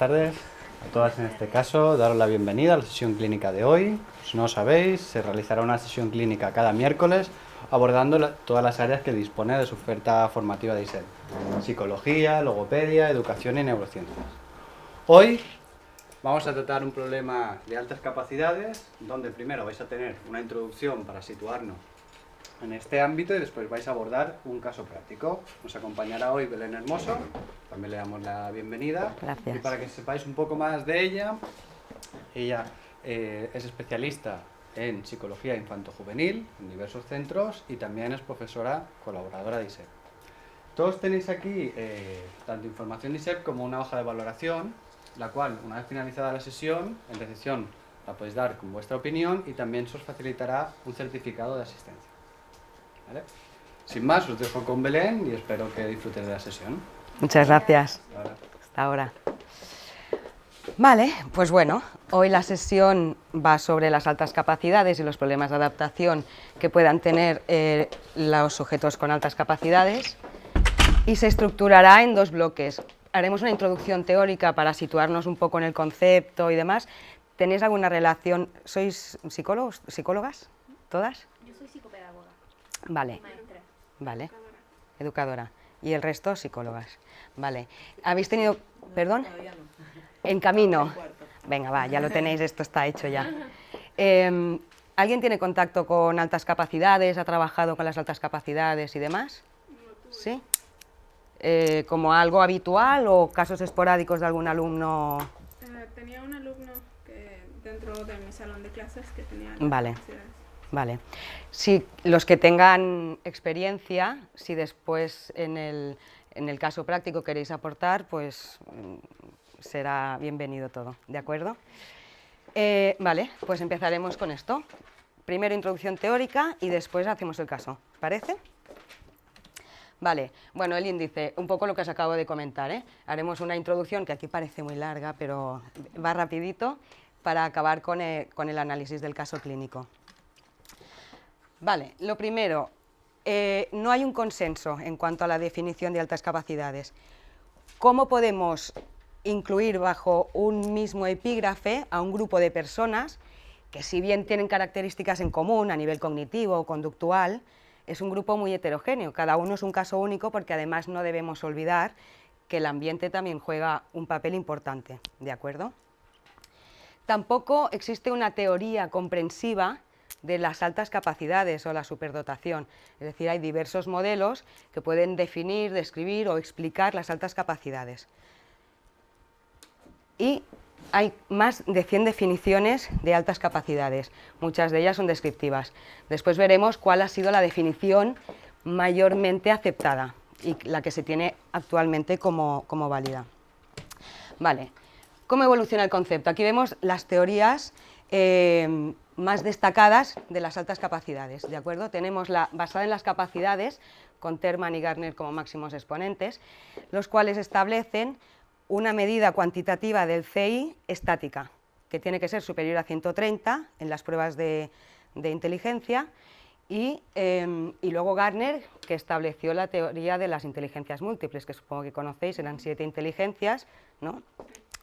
tardes a todas en este caso, daros la bienvenida a la sesión clínica de hoy. Si no lo sabéis, se realizará una sesión clínica cada miércoles abordando todas las áreas que dispone de su oferta formativa de ISET: psicología, logopedia, educación y neurociencias. Hoy vamos a tratar un problema de altas capacidades, donde primero vais a tener una introducción para situarnos en este ámbito y después vais a abordar un caso práctico. Nos acompañará hoy Belén Hermoso, también le damos la bienvenida. Gracias. Y para que sepáis un poco más de ella, ella es especialista en psicología infanto-juvenil en diversos centros y también es profesora colaboradora de ISEP. Todos tenéis aquí tanto información de ISEP como una hoja de valoración, la cual, una vez finalizada la sesión, en recepción la podéis dar con vuestra opinión y también se os facilitará un certificado de asistencia. ¿Vale? Sin más, os dejo con Belén y espero que disfrutéis de la sesión. Muchas gracias. Hasta ahora. Vale, pues bueno, hoy la sesión va sobre las altas capacidades y los problemas de adaptación que puedan tener los sujetos con altas capacidades y se estructurará en dos bloques. Haremos una introducción teórica para situarnos un poco en el concepto y demás. ¿Tenéis alguna relación? ¿Sois psicólogos, psicólogas? ¿Todas? Yo soy psicopedagoga. Vale. Maestra. Vale. Educadora. Y el resto, psicólogas. Vale. ¿Habéis tenido...? ¿Perdón? Todavía no. En camino. Venga, va, ya lo tenéis, esto está hecho ya. ¿Alguien tiene contacto con altas capacidades? ¿Ha trabajado con las altas capacidades y demás? ¿Sí? ¿Como algo habitual o casos esporádicos de algún alumno? Tenía un alumno que dentro de mi salón de clases que tenía Vale. capacidades. Vale. Si los que tengan experiencia, si después en el caso práctico queréis aportar, pues será bienvenido todo, ¿de acuerdo? Vale, pues empezaremos con esto. Primero introducción teórica y después hacemos el caso, ¿parece? Vale, bueno, el índice, un poco lo que os acabo de comentar, ¿eh? Haremos una introducción que aquí parece muy larga, pero va rapidito para acabar con el análisis del caso clínico. Vale, lo primero, no hay un consenso en cuanto a la definición de altas capacidades. ¿Cómo podemos incluir bajo un mismo epígrafe a un grupo de personas que, si bien tienen características en común a nivel cognitivo o conductual, es un grupo muy heterogéneo? Cada uno es un caso único porque además no debemos olvidar que el ambiente también juega un papel importante, ¿de acuerdo? Tampoco existe una teoría comprensiva de las altas capacidades o la superdotación, es decir, hay diversos modelos que pueden definir, describir o explicar las altas capacidades. Y hay más de 100 definiciones de altas capacidades, muchas de ellas son descriptivas. Después veremos cuál ha sido la definición mayormente aceptada y la que se tiene actualmente como válida. Vale, ¿cómo evoluciona el concepto? Aquí vemos las teorías más destacadas de las altas capacidades, ¿de acuerdo? Tenemos la basada en las capacidades, con Terman y Gardner como máximos exponentes, los cuales establecen una medida cuantitativa del CI estática, que tiene que ser superior a 130 en las pruebas de inteligencia, y luego Gardner, que estableció la teoría de las inteligencias múltiples, que supongo que conocéis, eran 7 inteligencias, ¿no?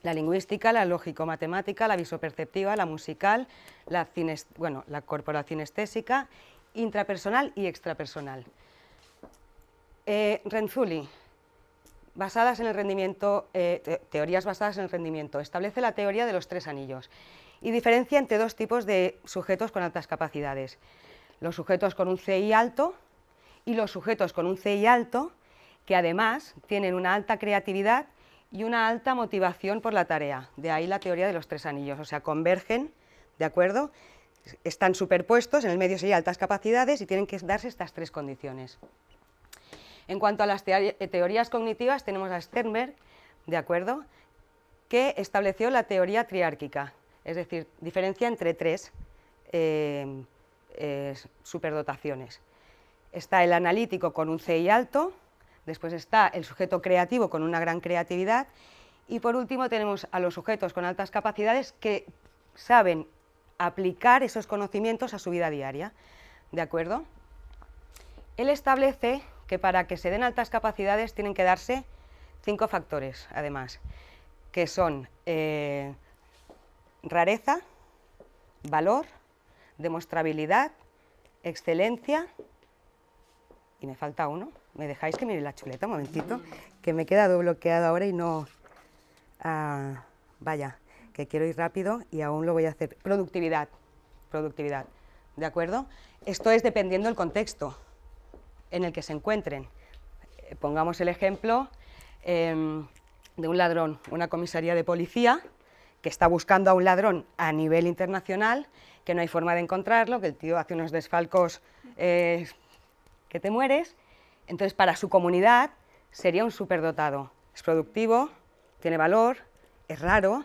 La lingüística, la lógico-matemática, la visoperceptiva, la musical, la corporal cinestésica, intrapersonal y extrapersonal. Renzulli, basadas en el rendimiento, teorías basadas en el rendimiento, establece la teoría de los 3 anillos y diferencia entre dos tipos de sujetos con altas capacidades: los sujetos con un CI alto y los sujetos con un CI alto que además tienen una alta creatividad y una alta motivación por la tarea. De ahí la teoría de los 3 anillos, o sea, convergen, ¿de acuerdo? Están superpuestos, en el medio sería altas capacidades y tienen que darse estas 3 condiciones. En cuanto a las teorías cognitivas, tenemos a Sternberg, ¿de acuerdo?, que estableció la teoría triárquica, es decir, diferencia entre 3 superdotaciones. Está el analítico con un CI alto, después está el sujeto creativo con una gran creatividad y por último tenemos a los sujetos con altas capacidades que saben aplicar esos conocimientos a su vida diaria, ¿de acuerdo? Él establece que para que se den altas capacidades tienen que darse 5 factores, además. que son rareza, valor, demostrabilidad, excelencia, y me falta uno. ¿Me dejáis que mire la chuleta un momentito? Que me he quedado bloqueado ahora y no... vaya, que quiero ir rápido y aún lo voy a hacer. Productividad, productividad, ¿de acuerdo? Esto es dependiendo del contexto en el que se encuentren. Pongamos el ejemplo de un ladrón, una comisaría de policía que está buscando a un ladrón a nivel internacional, que no hay forma de encontrarlo, que el tío hace unos desfalcos que te mueres. Entonces, para su comunidad sería un superdotado. Es productivo, tiene valor, es raro,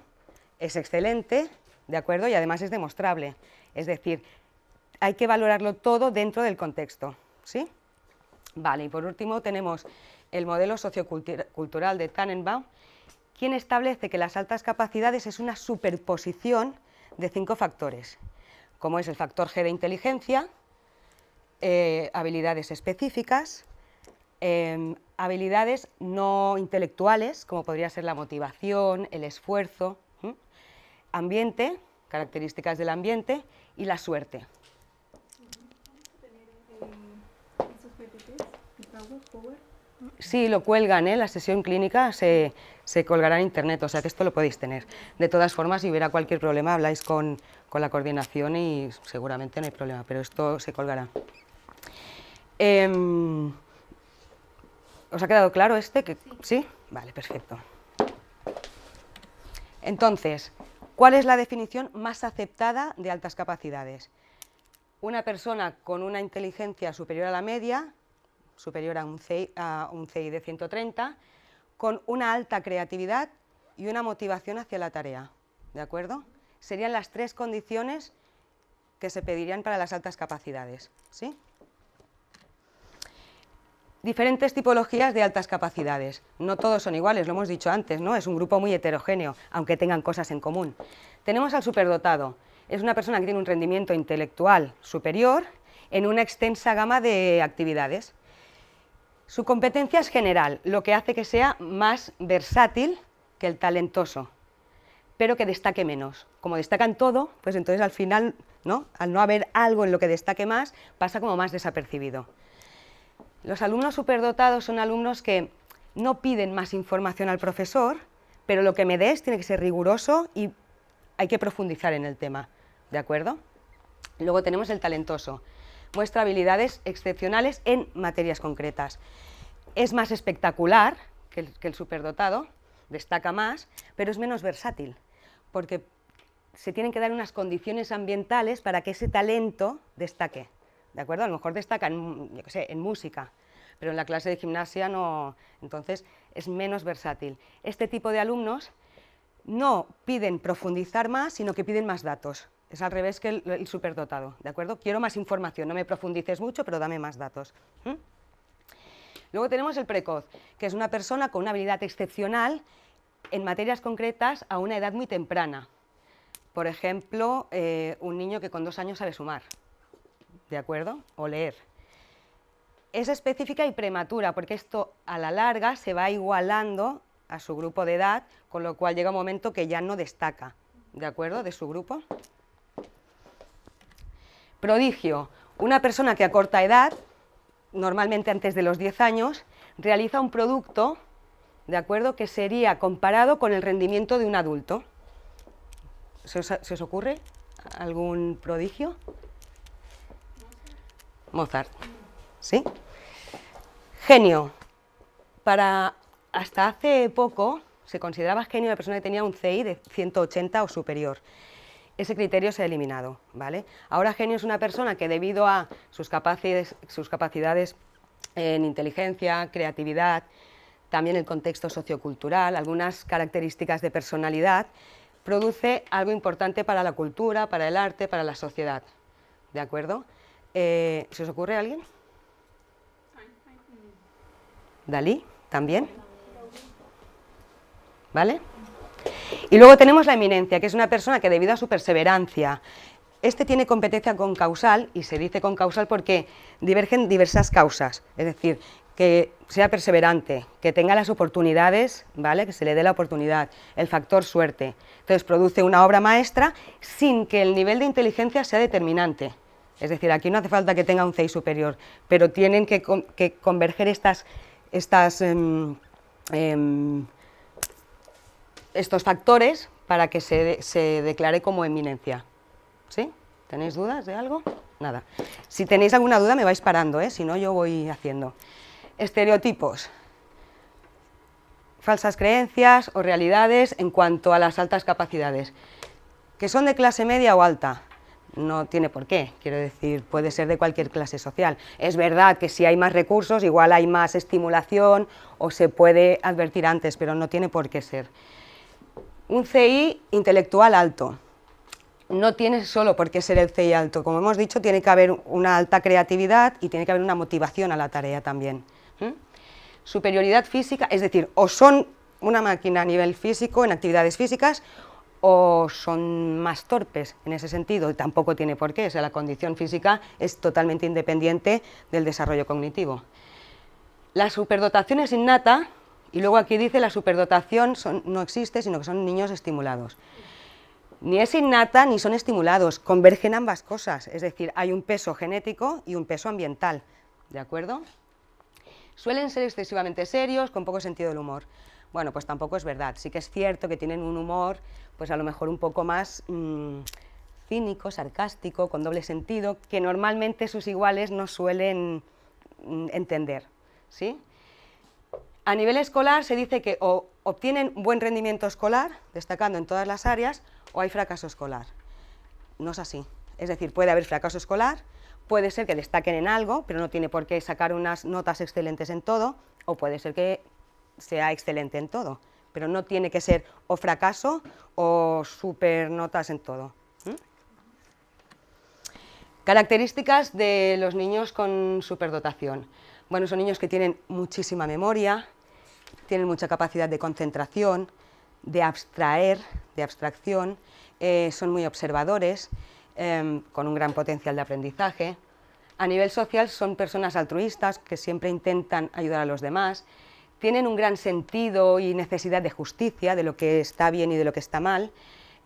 es excelente, ¿de acuerdo? Y además es demostrable. Es decir, hay que valorarlo todo dentro del contexto, ¿sí? Vale, y por último tenemos el modelo sociocultural de Tannenbaum, quien establece que las altas capacidades es una superposición de 5 factores, como es el factor G de inteligencia, habilidades específicas, habilidades no intelectuales, como podría ser la motivación, el esfuerzo, ambiente, características del ambiente, y la suerte. Sí, lo cuelgan, la sesión clínica se colgará en internet, o sea que esto lo podéis tener. De todas formas, si hubiera cualquier problema, habláis con la coordinación y seguramente no hay problema, pero esto se colgará. ¿Os ha quedado claro este? ¿Sí? Vale, perfecto. Entonces, ¿cuál es la definición más aceptada de altas capacidades? Una persona con una inteligencia superior a la media, superior a un CI de 130, con una alta creatividad y una motivación hacia la tarea, ¿de acuerdo? Serían las 3 condiciones que se pedirían para las altas capacidades, ¿sí? Diferentes tipologías de altas capacidades. No todos son iguales, lo hemos dicho antes, ¿no? Es un grupo muy heterogéneo, aunque tengan cosas en común. Tenemos al superdotado. Es una persona que tiene un rendimiento intelectual superior en una extensa gama de actividades. Su competencia es general, lo que hace que sea más versátil que el talentoso, pero que destaque menos. Como destaca en todo, pues entonces al final, ¿no? Al no haber algo en lo que destaque más, pasa como más desapercibido. Los alumnos superdotados son alumnos que no piden más información al profesor, pero lo que me des tiene que ser riguroso y hay que profundizar en el tema, ¿de acuerdo? Luego tenemos el talentoso. Muestra habilidades excepcionales en materias concretas. Es más espectacular que el superdotado, destaca más, pero es menos versátil, porque se tienen que dar unas condiciones ambientales para que ese talento destaque, ¿de acuerdo? A lo mejor destaca yo qué sé, en música, pero en la clase de gimnasia no, entonces es menos versátil. Este tipo de alumnos no piden profundizar más, sino que piden más datos. Es al revés que el superdotado, ¿de acuerdo? Quiero más información, no me profundices mucho, pero dame más datos. Luego tenemos el precoz, que es una persona con una habilidad excepcional en materias concretas a una edad muy temprana. Por ejemplo, un niño que con 2 años sabe sumar, ¿de acuerdo? O leer. Es específica y prematura, porque esto a la larga se va igualando a su grupo de edad, con lo cual llega un momento que ya no destaca, ¿de acuerdo?, de su grupo. Prodigio, una persona que a corta edad, normalmente antes de los 10 años, realiza un producto, ¿de acuerdo?, que sería comparado con el rendimiento de un adulto. ¿Se os ocurre algún prodigio? Mozart, ¿sí? Genio. Hasta hace poco se consideraba genio la persona que tenía un CI de 180 o superior. Ese criterio se ha eliminado, ¿vale? Ahora genio es una persona que debido a sus capacidades en inteligencia, creatividad, también el contexto sociocultural, algunas características de personalidad, produce algo importante para la cultura, para el arte, para la sociedad, ¿de acuerdo? ¿Se os ocurre a alguien? Dalí, también. ¿Vale? Y luego tenemos la eminencia, que es una persona que debido a su perseverancia, tiene competencia concausal, y se dice concausal porque divergen diversas causas, es decir, que sea perseverante, que tenga las oportunidades, ¿vale? Que se le dé la oportunidad, el factor suerte. Entonces produce una obra maestra sin que el nivel de inteligencia sea determinante. Es decir, aquí no hace falta que tenga un CI superior, pero tienen que converger estos factores para que se declare como eminencia. ¿Sí? ¿Tenéis dudas de algo? Nada. Si tenéis alguna duda me vais parando, ¿eh? Si no yo voy haciendo. Estereotipos. Falsas creencias o realidades en cuanto a las altas capacidades. ¿Que son de clase media o alta? No tiene por qué, quiero decir, puede ser de cualquier clase social. Es verdad que si hay más recursos, igual hay más estimulación o se puede advertir antes, pero no tiene por qué ser. Un CI intelectual alto. No tiene solo por qué ser el CI alto, como hemos dicho, tiene que haber una alta creatividad y tiene que haber una motivación a la tarea también. Superioridad física, es decir, o son una máquina a nivel físico, en actividades físicas, o son más torpes en ese sentido, y tampoco tiene por qué, o sea, la condición física es totalmente independiente del desarrollo cognitivo. La superdotación es innata, y luego aquí dice la superdotación no existe, sino que son niños estimulados. Ni es innata ni son estimulados, convergen ambas cosas, es decir, hay un peso genético y un peso ambiental, ¿de acuerdo? Suelen ser excesivamente serios, con poco sentido del humor. Bueno, pues tampoco es verdad, sí que es cierto que tienen un humor, pues a lo mejor un poco más cínico, sarcástico, con doble sentido, que normalmente sus iguales no suelen entender, ¿sí? A nivel escolar se dice que o obtienen buen rendimiento escolar, destacando en todas las áreas, o hay fracaso escolar. No es así, es decir, puede haber fracaso escolar, puede ser que destaquen en algo, pero no tiene por qué sacar unas notas excelentes en todo, o puede ser que sea excelente en todo, pero no tiene que ser o fracaso o super notas en todo. Características de los niños con superdotación. Bueno, son niños que tienen muchísima memoria, tienen mucha capacidad de concentración, de abstraer, de abstracción, son muy observadores, con un gran potencial de aprendizaje. A nivel social son personas altruistas que siempre intentan ayudar a los demás, tienen un gran sentido y necesidad de justicia, de lo que está bien y de lo que está mal,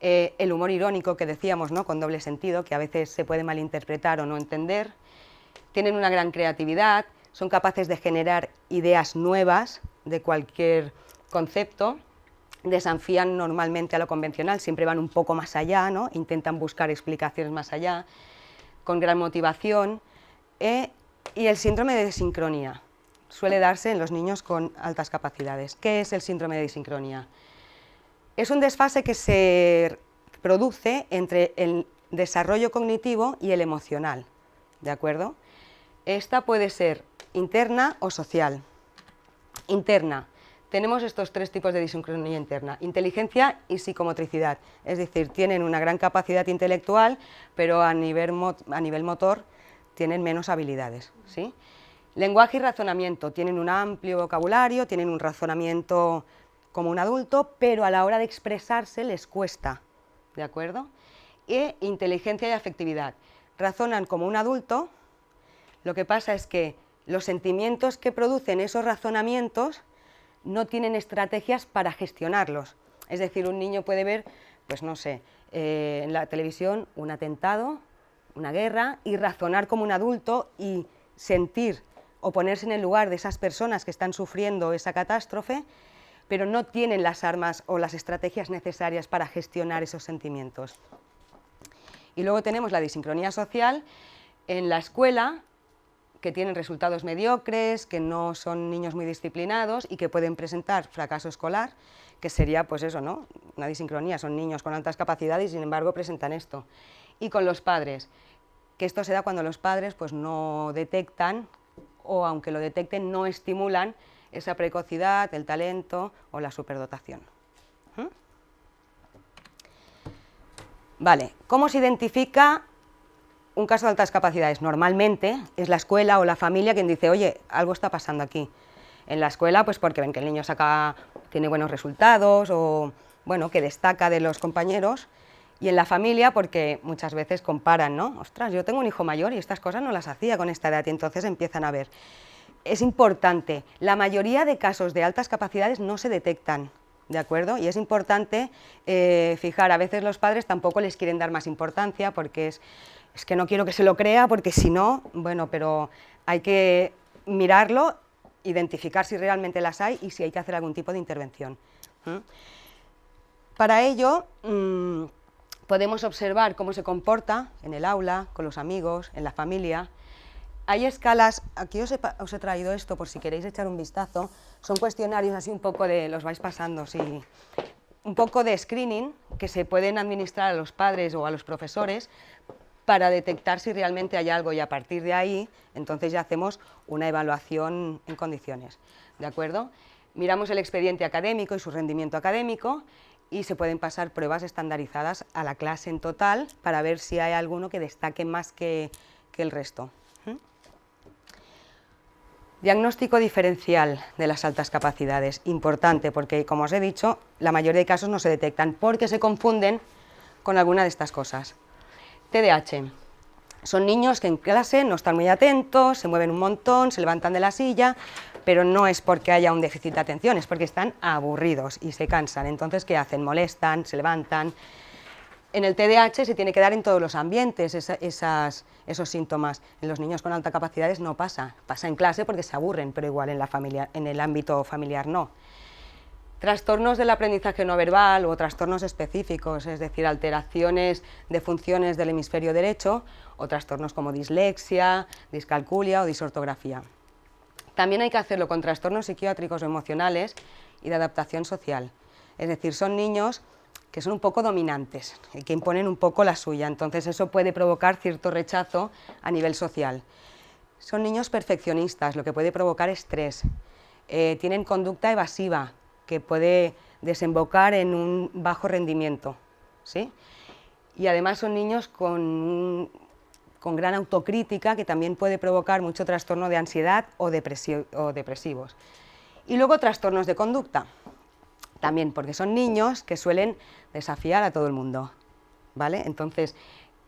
el humor irónico que decíamos, ¿no?, con doble sentido, que a veces se puede malinterpretar o no entender, tienen una gran creatividad, son capaces de generar ideas nuevas de cualquier concepto, desafían normalmente a lo convencional, siempre van un poco más allá, ¿no?, intentan buscar explicaciones más allá, con gran motivación, y el síndrome de desincronía suele darse en los niños con altas capacidades. ¿Qué es el síndrome de desincronía? Es un desfase que se produce entre el desarrollo cognitivo y el emocional, ¿de acuerdo? Esta puede ser interna o social. Interna. Tenemos estos tres tipos de disincronía interna: inteligencia y psicomotricidad, es decir, tienen una gran capacidad intelectual, pero a nivel motor tienen menos habilidades, ¿sí? Lenguaje y razonamiento, tienen un amplio vocabulario, tienen un razonamiento como un adulto, pero a la hora de expresarse les cuesta, ¿de acuerdo? Y inteligencia y afectividad, razonan como un adulto, lo que pasa es que los sentimientos que producen esos razonamientos no tienen estrategias para gestionarlos. Es decir, un niño puede ver, pues no sé, en la televisión un atentado, una guerra, y razonar como un adulto y sentir o ponerse en el lugar de esas personas que están sufriendo esa catástrofe, pero no tienen las armas o las estrategias necesarias para gestionar esos sentimientos. Y luego tenemos la disincronía social en la escuela, que tienen resultados mediocres, que no son niños muy disciplinados y que pueden presentar fracaso escolar, que sería pues eso, ¿no?, una disincronía, son niños con altas capacidades y sin embargo presentan esto. Y con los padres, que esto se da cuando los padres pues no detectan, o aunque lo detecten no estimulan esa precocidad, el talento o la superdotación. Vale, ¿cómo se identifica un caso de altas capacidades? Normalmente es la escuela o la familia quien dice, oye, algo está pasando aquí. En la escuela, pues porque ven que el niño tiene buenos resultados o, bueno, que destaca de los compañeros, y en la familia porque muchas veces comparan, ¿no? Ostras, yo tengo un hijo mayor y estas cosas no las hacía con esta edad, y entonces empiezan a ver. es importante. La mayoría de casos de altas capacidades no se detectan, ¿de acuerdo? Y es importante fijar, a veces los padres tampoco les quieren dar más importancia porque es que no quiero que se lo crea porque si no, bueno, pero hay que mirarlo, identificar si realmente las hay y si hay que hacer algún tipo de intervención. Para ello, podemos observar cómo se comporta en el aula, con los amigos, en la familia. Hay escalas, aquí os he traído esto por si queréis echar un vistazo, son cuestionarios así un poco de, los vais pasando, sí, un poco de screening que se pueden administrar a los padres o a los profesores para detectar si realmente hay algo y a partir de ahí, entonces ya hacemos una evaluación en condiciones, ¿de acuerdo? Miramos el expediente académico y su rendimiento académico y se pueden pasar pruebas estandarizadas a la clase en total para ver si hay alguno que destaque más que el resto. Diagnóstico diferencial de las altas capacidades, importante porque, como os he dicho, la mayoría de casos no se detectan porque se confunden con alguna de estas cosas. TDAH, son niños que en clase no están muy atentos, se mueven un montón, se levantan de la silla, pero no es porque haya un déficit de atención, es porque están aburridos y se cansan. Entonces, ¿qué hacen? Molestan, se levantan. En el TDAH se tiene que dar en todos los ambientes esos síntomas. En los niños con altas capacidades no pasa, pasa en clase porque se aburren, pero igual en la familia, en el ámbito familiar no. Trastornos del aprendizaje no verbal o trastornos específicos, es decir, alteraciones de funciones del hemisferio derecho o trastornos como dislexia, discalculia o disortografía. También hay que hacerlo con trastornos psiquiátricos o emocionales y de adaptación social, es decir, son niños que son un poco dominantes y que imponen un poco la suya, entonces eso puede provocar cierto rechazo a nivel social. Son niños perfeccionistas, lo que puede provocar estrés, tienen conducta evasiva, que puede desembocar en un bajo rendimiento, ¿sí? Y además son niños con gran autocrítica, que también puede provocar mucho trastorno de ansiedad o depresivos. Y luego trastornos de conducta, también porque son niños que suelen desafiar a todo el mundo, ¿vale? Entonces,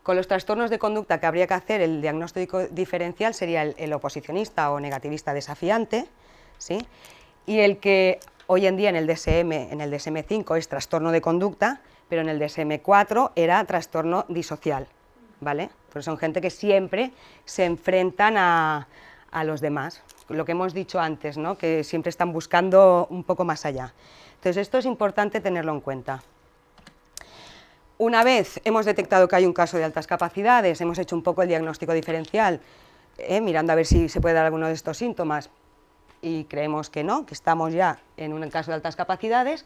con los trastornos de conducta que habría que hacer, el diagnóstico diferencial sería el oposicionista o negativista desafiante, ¿sí? Y el que hoy en día en el DSM-5 es trastorno de conducta, pero en el DSM-4 era trastorno disocial, ¿vale? Porque son gente que siempre se enfrentan a los demás, lo que hemos dicho antes, ¿no? Que siempre están buscando un poco más allá. Entonces esto es importante tenerlo en cuenta. Una vez hemos detectado que hay un caso de altas capacidades, hemos hecho un poco el diagnóstico diferencial, mirando a ver si se puede dar alguno de estos síntomas, y creemos que no, que estamos ya en un caso de altas capacidades,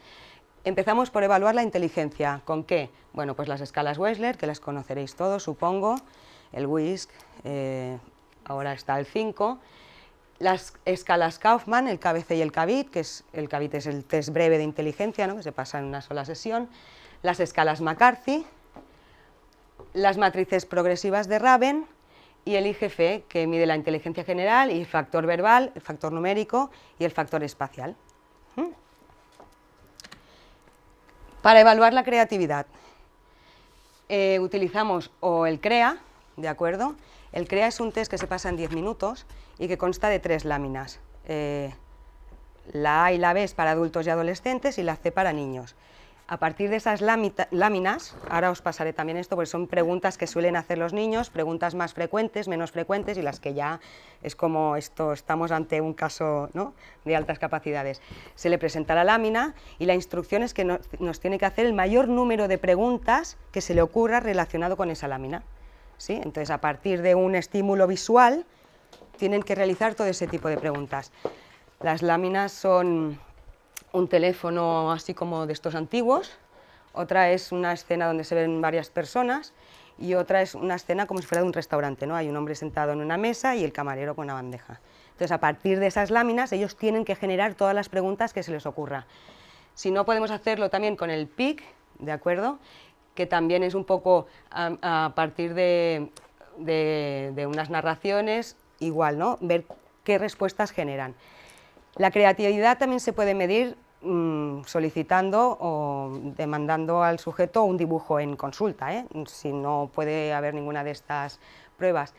empezamos por evaluar la inteligencia. ¿Con qué? Bueno, pues las escalas Wechsler, que las conoceréis todos, supongo, el WISC, ahora está el 5, las escalas Kaufman, el KBC y el KBIT, que el KBIT es el test breve de inteligencia, ¿no? Que se pasa en una sola sesión, las escalas McCarthy, las matrices progresivas de Raven y el IGF, que mide la inteligencia general y el factor verbal, el factor numérico y el factor espacial. Para evaluar la creatividad utilizamos o el CREA, ¿de acuerdo? El CREA es un test que se pasa en 10 minutos y que consta de 3 láminas. La A y la B es para adultos y adolescentes y la C para niños. A partir de esas láminas, ahora os pasaré también esto, porque son preguntas que suelen hacer los niños, preguntas más frecuentes, menos frecuentes y las que ya es como esto, estamos ante un caso, ¿no?, de altas capacidades. Se le presenta la lámina y la instrucción es que nos tiene que hacer el mayor número de preguntas que se le ocurra relacionado con esa lámina, ¿sí? Entonces, a partir de un estímulo visual, tienen que realizar todo ese tipo de preguntas. Las láminas son un teléfono así como de estos antiguos, otra es una escena donde se ven varias personas y otra es una escena como si fuera de un restaurante, ¿no? Hay un hombre sentado en una mesa y el camarero con una bandeja. Entonces, a partir de esas láminas, ellos tienen que generar todas las preguntas que se les ocurra. Si no, podemos hacerlo también con el PIC, ¿de acuerdo?, que también es un poco a partir de unas narraciones, igual, ¿no?, ver qué respuestas generan. La creatividad también se puede medir solicitando o demandando al sujeto un dibujo en consulta, si no puede haber ninguna de estas pruebas.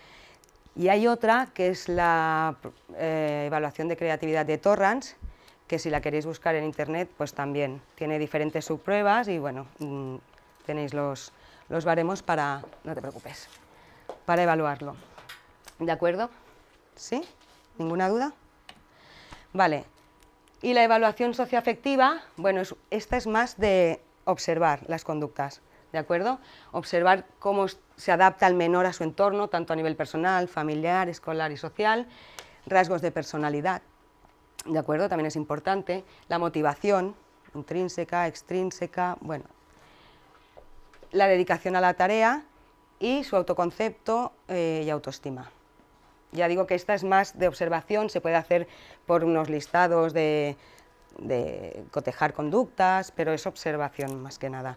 Y hay otra que es la evaluación de creatividad de Torrance, que si la queréis buscar en internet, pues también tiene diferentes subpruebas y bueno, tenéis los baremos para, no te preocupes, para evaluarlo. ¿De acuerdo? ¿Sí? ¿Ninguna duda? Vale. Y la evaluación socioafectiva, bueno, esta es más de observar las conductas, ¿de acuerdo? Observar cómo se adapta el menor a su entorno, tanto a nivel personal, familiar, escolar y social, rasgos de personalidad, ¿de acuerdo? También es importante, la motivación, intrínseca, extrínseca, bueno, la dedicación a la tarea y su autoconcepto y autoestima. Ya digo que esta es más de observación, se puede hacer por unos listados de cotejar conductas, pero es observación más que nada.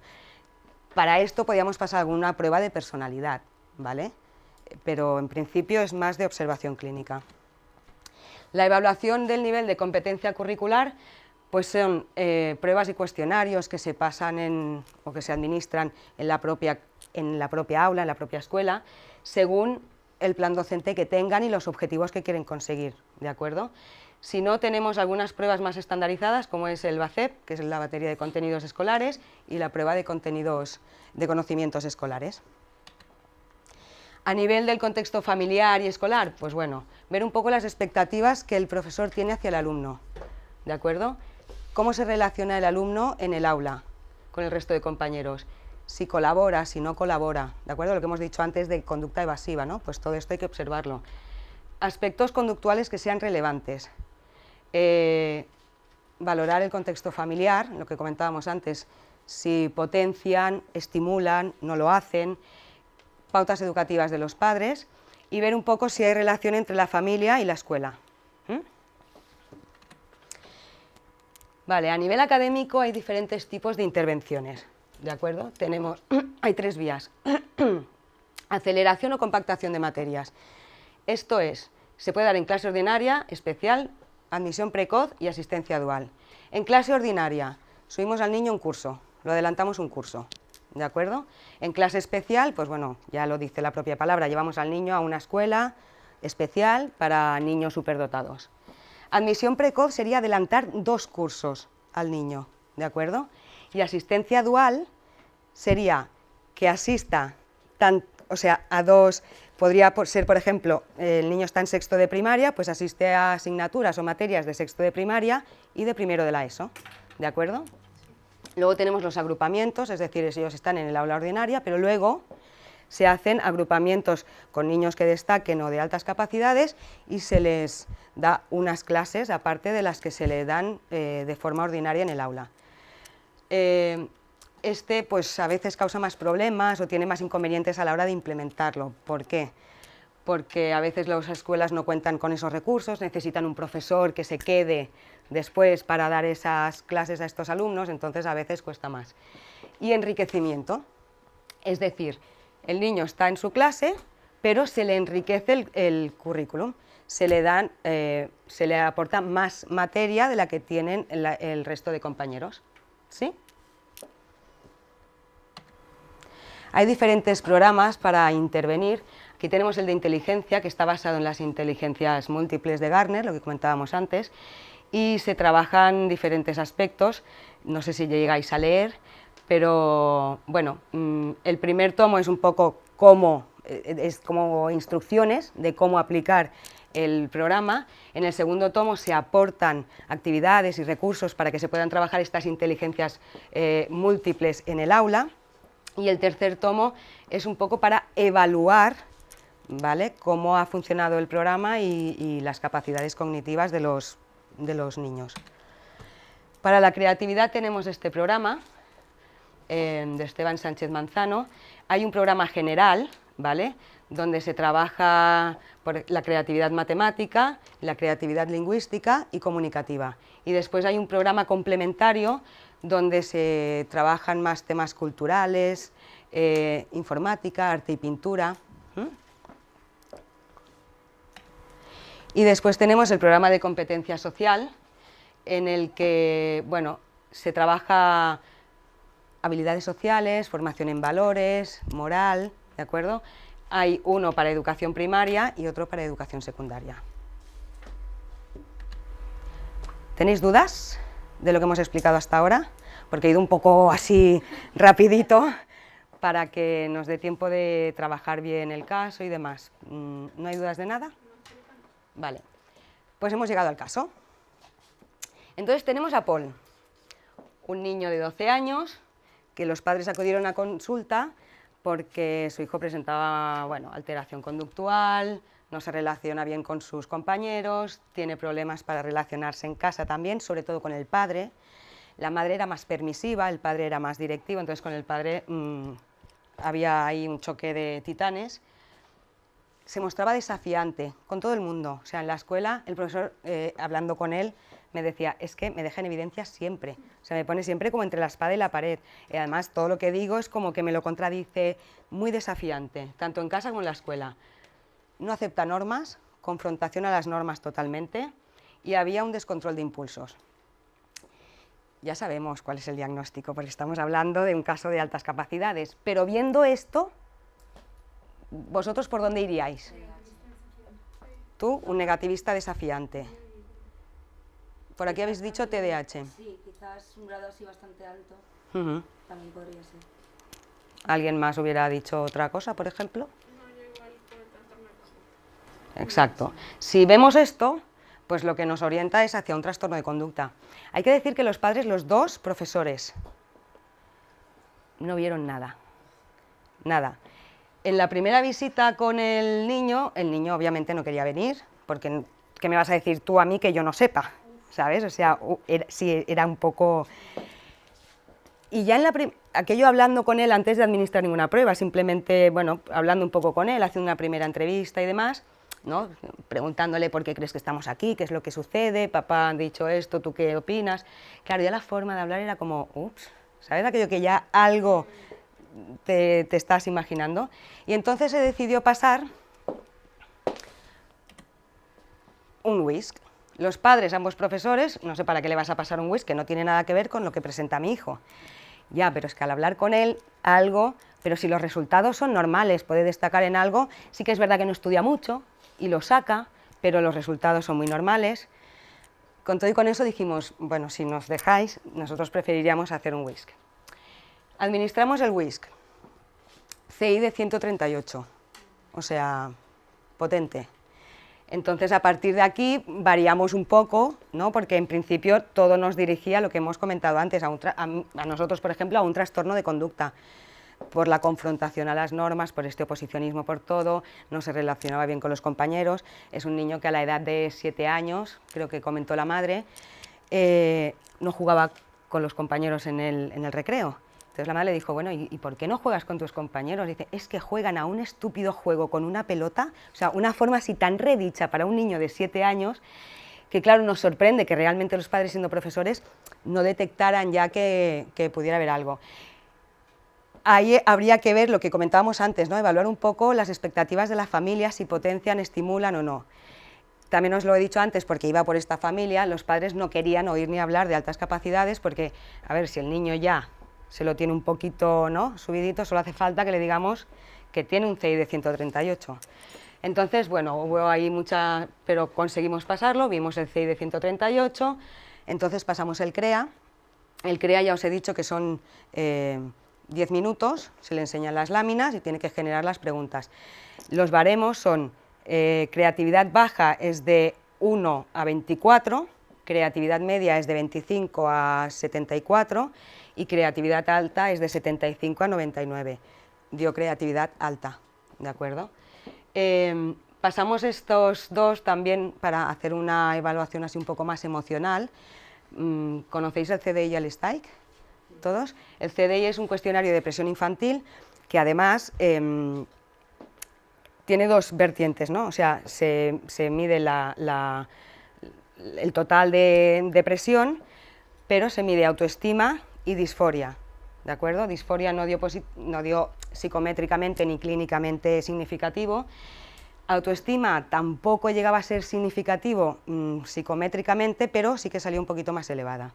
Para esto podríamos pasar alguna prueba de personalidad, ¿vale? Pero en principio es más de observación clínica. La evaluación del nivel de competencia curricular pues son pruebas y cuestionarios que se pasan o que se administran en la propia aula, en la propia escuela, según el plan docente que tengan y los objetivos que quieren conseguir, ¿de acuerdo? Si no, tenemos algunas pruebas más estandarizadas, como es el BACEP, que es la batería de contenidos escolares, y la prueba de conocimientos escolares. A nivel del contexto familiar y escolar, pues bueno, ver un poco las expectativas que el profesor tiene hacia el alumno, ¿de acuerdo? Cómo se relaciona el alumno en el aula con el resto de compañeros, si colabora, si no colabora, ¿de acuerdo? Lo que hemos dicho antes de conducta evasiva, ¿no? Pues todo esto hay que observarlo. Aspectos conductuales que sean relevantes. Valorar el contexto familiar, lo que comentábamos antes, si potencian, estimulan, no lo hacen, pautas educativas de los padres y ver un poco si hay relación entre la familia y la escuela. Vale, a nivel académico hay diferentes tipos de intervenciones, ¿de acuerdo? Hay 3 vías. Aceleración o compactación de materias. Esto se puede dar en clase ordinaria, especial, admisión precoz y asistencia dual. En clase ordinaria, subimos al niño un curso, lo adelantamos un curso, ¿de acuerdo? En clase especial, pues bueno, ya lo dice la propia palabra, llevamos al niño a una escuela especial para niños superdotados. Admisión precoz sería adelantar 2 cursos al niño, ¿de acuerdo? Y asistencia dual sería que asista a 2, podría ser, por ejemplo, el niño está en sexto de primaria, pues asiste a asignaturas o materias de sexto de primaria y de primero de la ESO, ¿de acuerdo? Luego tenemos los agrupamientos, es decir, ellos están en el aula ordinaria, pero luego se hacen agrupamientos con niños que destaquen o de altas capacidades y se les da unas clases aparte de las que se le dan de forma ordinaria en el aula. Pues a veces causa más problemas o tiene más inconvenientes a la hora de implementarlo. ¿Por qué? Porque a veces las escuelas no cuentan con esos recursos, necesitan un profesor que se quede después para dar esas clases a estos alumnos, entonces a veces cuesta más. Y enriquecimiento, es decir, el niño está en su clase, pero se le enriquece el currículum, se le aporta más materia de la que tienen el resto de compañeros, ¿sí? Hay diferentes programas para intervenir. Aquí tenemos el de inteligencia, que está basado en las inteligencias múltiples de Gardner, lo que comentábamos antes, y se trabajan diferentes aspectos, no sé si llegáis a leer, pero bueno, el primer tomo es un poco como instrucciones de cómo aplicar el programa. En el segundo tomo se aportan actividades y recursos para que se puedan trabajar estas inteligencias múltiples en el aula. Y el tercer tomo es un poco para evaluar, ¿vale?, cómo ha funcionado el programa y las capacidades cognitivas de los niños. Para la creatividad tenemos este programa de Esteban Sánchez Manzano. Hay un programa general, ¿vale?, donde se trabaja por la creatividad matemática, la creatividad lingüística y comunicativa. Y después hay un programa complementario donde se trabajan más temas culturales, informática, arte y pintura. Y después tenemos el programa de competencia social, en el que, bueno, se trabaja habilidades sociales, formación en valores, moral, ¿de acuerdo? Hay uno para educación primaria y otro para educación secundaria. ¿Tenéis dudas de lo que hemos explicado hasta ahora? Porque he ido un poco así rapidito para que nos dé tiempo de trabajar bien el caso y demás. ¿No hay dudas de nada? Vale, pues hemos llegado al caso. Entonces tenemos a Paul, un niño de 12 años que los padres acudieron a consulta porque su hijo presentaba, bueno, alteración conductual, no se relaciona bien con sus compañeros, tiene problemas para relacionarse en casa también, sobre todo con el padre. La madre era más permisiva, el padre era más directivo, entonces con el padre había ahí un choque de titanes. Se mostraba desafiante con todo el mundo, o sea, en la escuela el profesor, hablando con él, me decía, es que me deja en evidencia siempre, o sea, me pone siempre como entre la espada y la pared, y además todo lo que digo es como que me lo contradice, muy desafiante, tanto en casa como en la escuela. No acepta normas, confrontación a las normas totalmente, y había un descontrol de impulsos. Ya sabemos cuál es el diagnóstico, porque estamos hablando de un caso de altas capacidades, pero viendo esto, ¿vosotros por dónde iríais? Tú, un negativista desafiante. Por aquí habéis dicho TDAH. Sí, quizás un grado así bastante alto. También podría ser. ¿Alguien más hubiera dicho otra cosa, por ejemplo? No, yo igual por el trastorno de conducta. Exacto. Si vemos esto, pues lo que nos orienta es hacia un trastorno de conducta. Hay que decir que los padres, los dos profesores, no vieron nada. Nada. En la primera visita con el niño obviamente no quería venir, porque ¿qué me vas a decir tú a mí que yo no sepa? ¿Sabes? O sea, sí, era un poco... Y ya en aquello hablando con él antes de administrar ninguna prueba, simplemente, bueno, hablando un poco con él, haciendo una primera entrevista y demás, ¿no? Preguntándole por qué crees que estamos aquí, qué es lo que sucede, papá ha dicho esto, ¿tú qué opinas? Claro, ya la forma de hablar era como, ups, ¿sabes? Aquello que ya algo te estás imaginando. Y entonces se decidió pasar un whisk. Los padres, ambos profesores, no sé para qué le vas a pasar un whisk, que no tiene nada que ver con lo que presenta mi hijo. Ya, pero es que al hablar con él, algo, pero si los resultados son normales, puede destacar en algo, sí que es verdad que no estudia mucho y lo saca, pero los resultados son muy normales. Con todo y con eso dijimos, bueno, si nos dejáis, nosotros preferiríamos hacer un whisk. Administramos el whisk, CI de 138, o sea, potente. Entonces, a partir de aquí, variamos un poco, ¿no? Porque en principio todo nos dirigía a lo que hemos comentado antes, a nosotros, por ejemplo, a un trastorno de conducta, por la confrontación a las normas, por este oposicionismo por todo, no se relacionaba bien con los compañeros, es un niño que a la edad de 7 años, creo que comentó la madre, no jugaba con los compañeros en el recreo. Entonces la madre le dijo, bueno, ¿y por qué no juegas con tus compañeros? Dice, es que juegan a un estúpido juego con una pelota, o sea, una forma así tan redicha para un niño de 7 años, que claro, nos sorprende que realmente los padres, siendo profesores, no detectaran ya que pudiera haber algo. Ahí habría que ver lo que comentábamos antes, ¿no? Evaluar un poco las expectativas de la familia, si potencian, estimulan o no. También os lo he dicho antes, porque iba por esta familia, los padres no querían oír ni hablar de altas capacidades, porque, a ver, si el niño ya se lo tiene un poquito, ¿no?, subidito, solo hace falta que le digamos que tiene un CI de 138. Entonces, bueno, hubo ahí mucha, pero conseguimos pasarlo, vimos el CI de 138, entonces pasamos el CREA. El CREA ya os he dicho que son 10 minutos, se le enseñan las láminas y tiene que generar las preguntas. Los baremos son, creatividad baja es de 1 a 24, creatividad media es de 25 a 74, y creatividad alta es de 75 a 99. Dio creatividad alta, ¿de acuerdo? Pasamos estos dos también para hacer una evaluación así un poco más emocional. ¿Conocéis el CDI y el STAIC? ¿Todos? El CDI es un cuestionario de depresión infantil que además tiene dos vertientes, ¿no? O sea, se mide el total de depresión, pero se mide autoestima y disforia, ¿de acuerdo? Disforia no dio psicométricamente ni clínicamente significativo. Autoestima tampoco llegaba a ser significativo psicométricamente, pero sí que salió un poquito más elevada.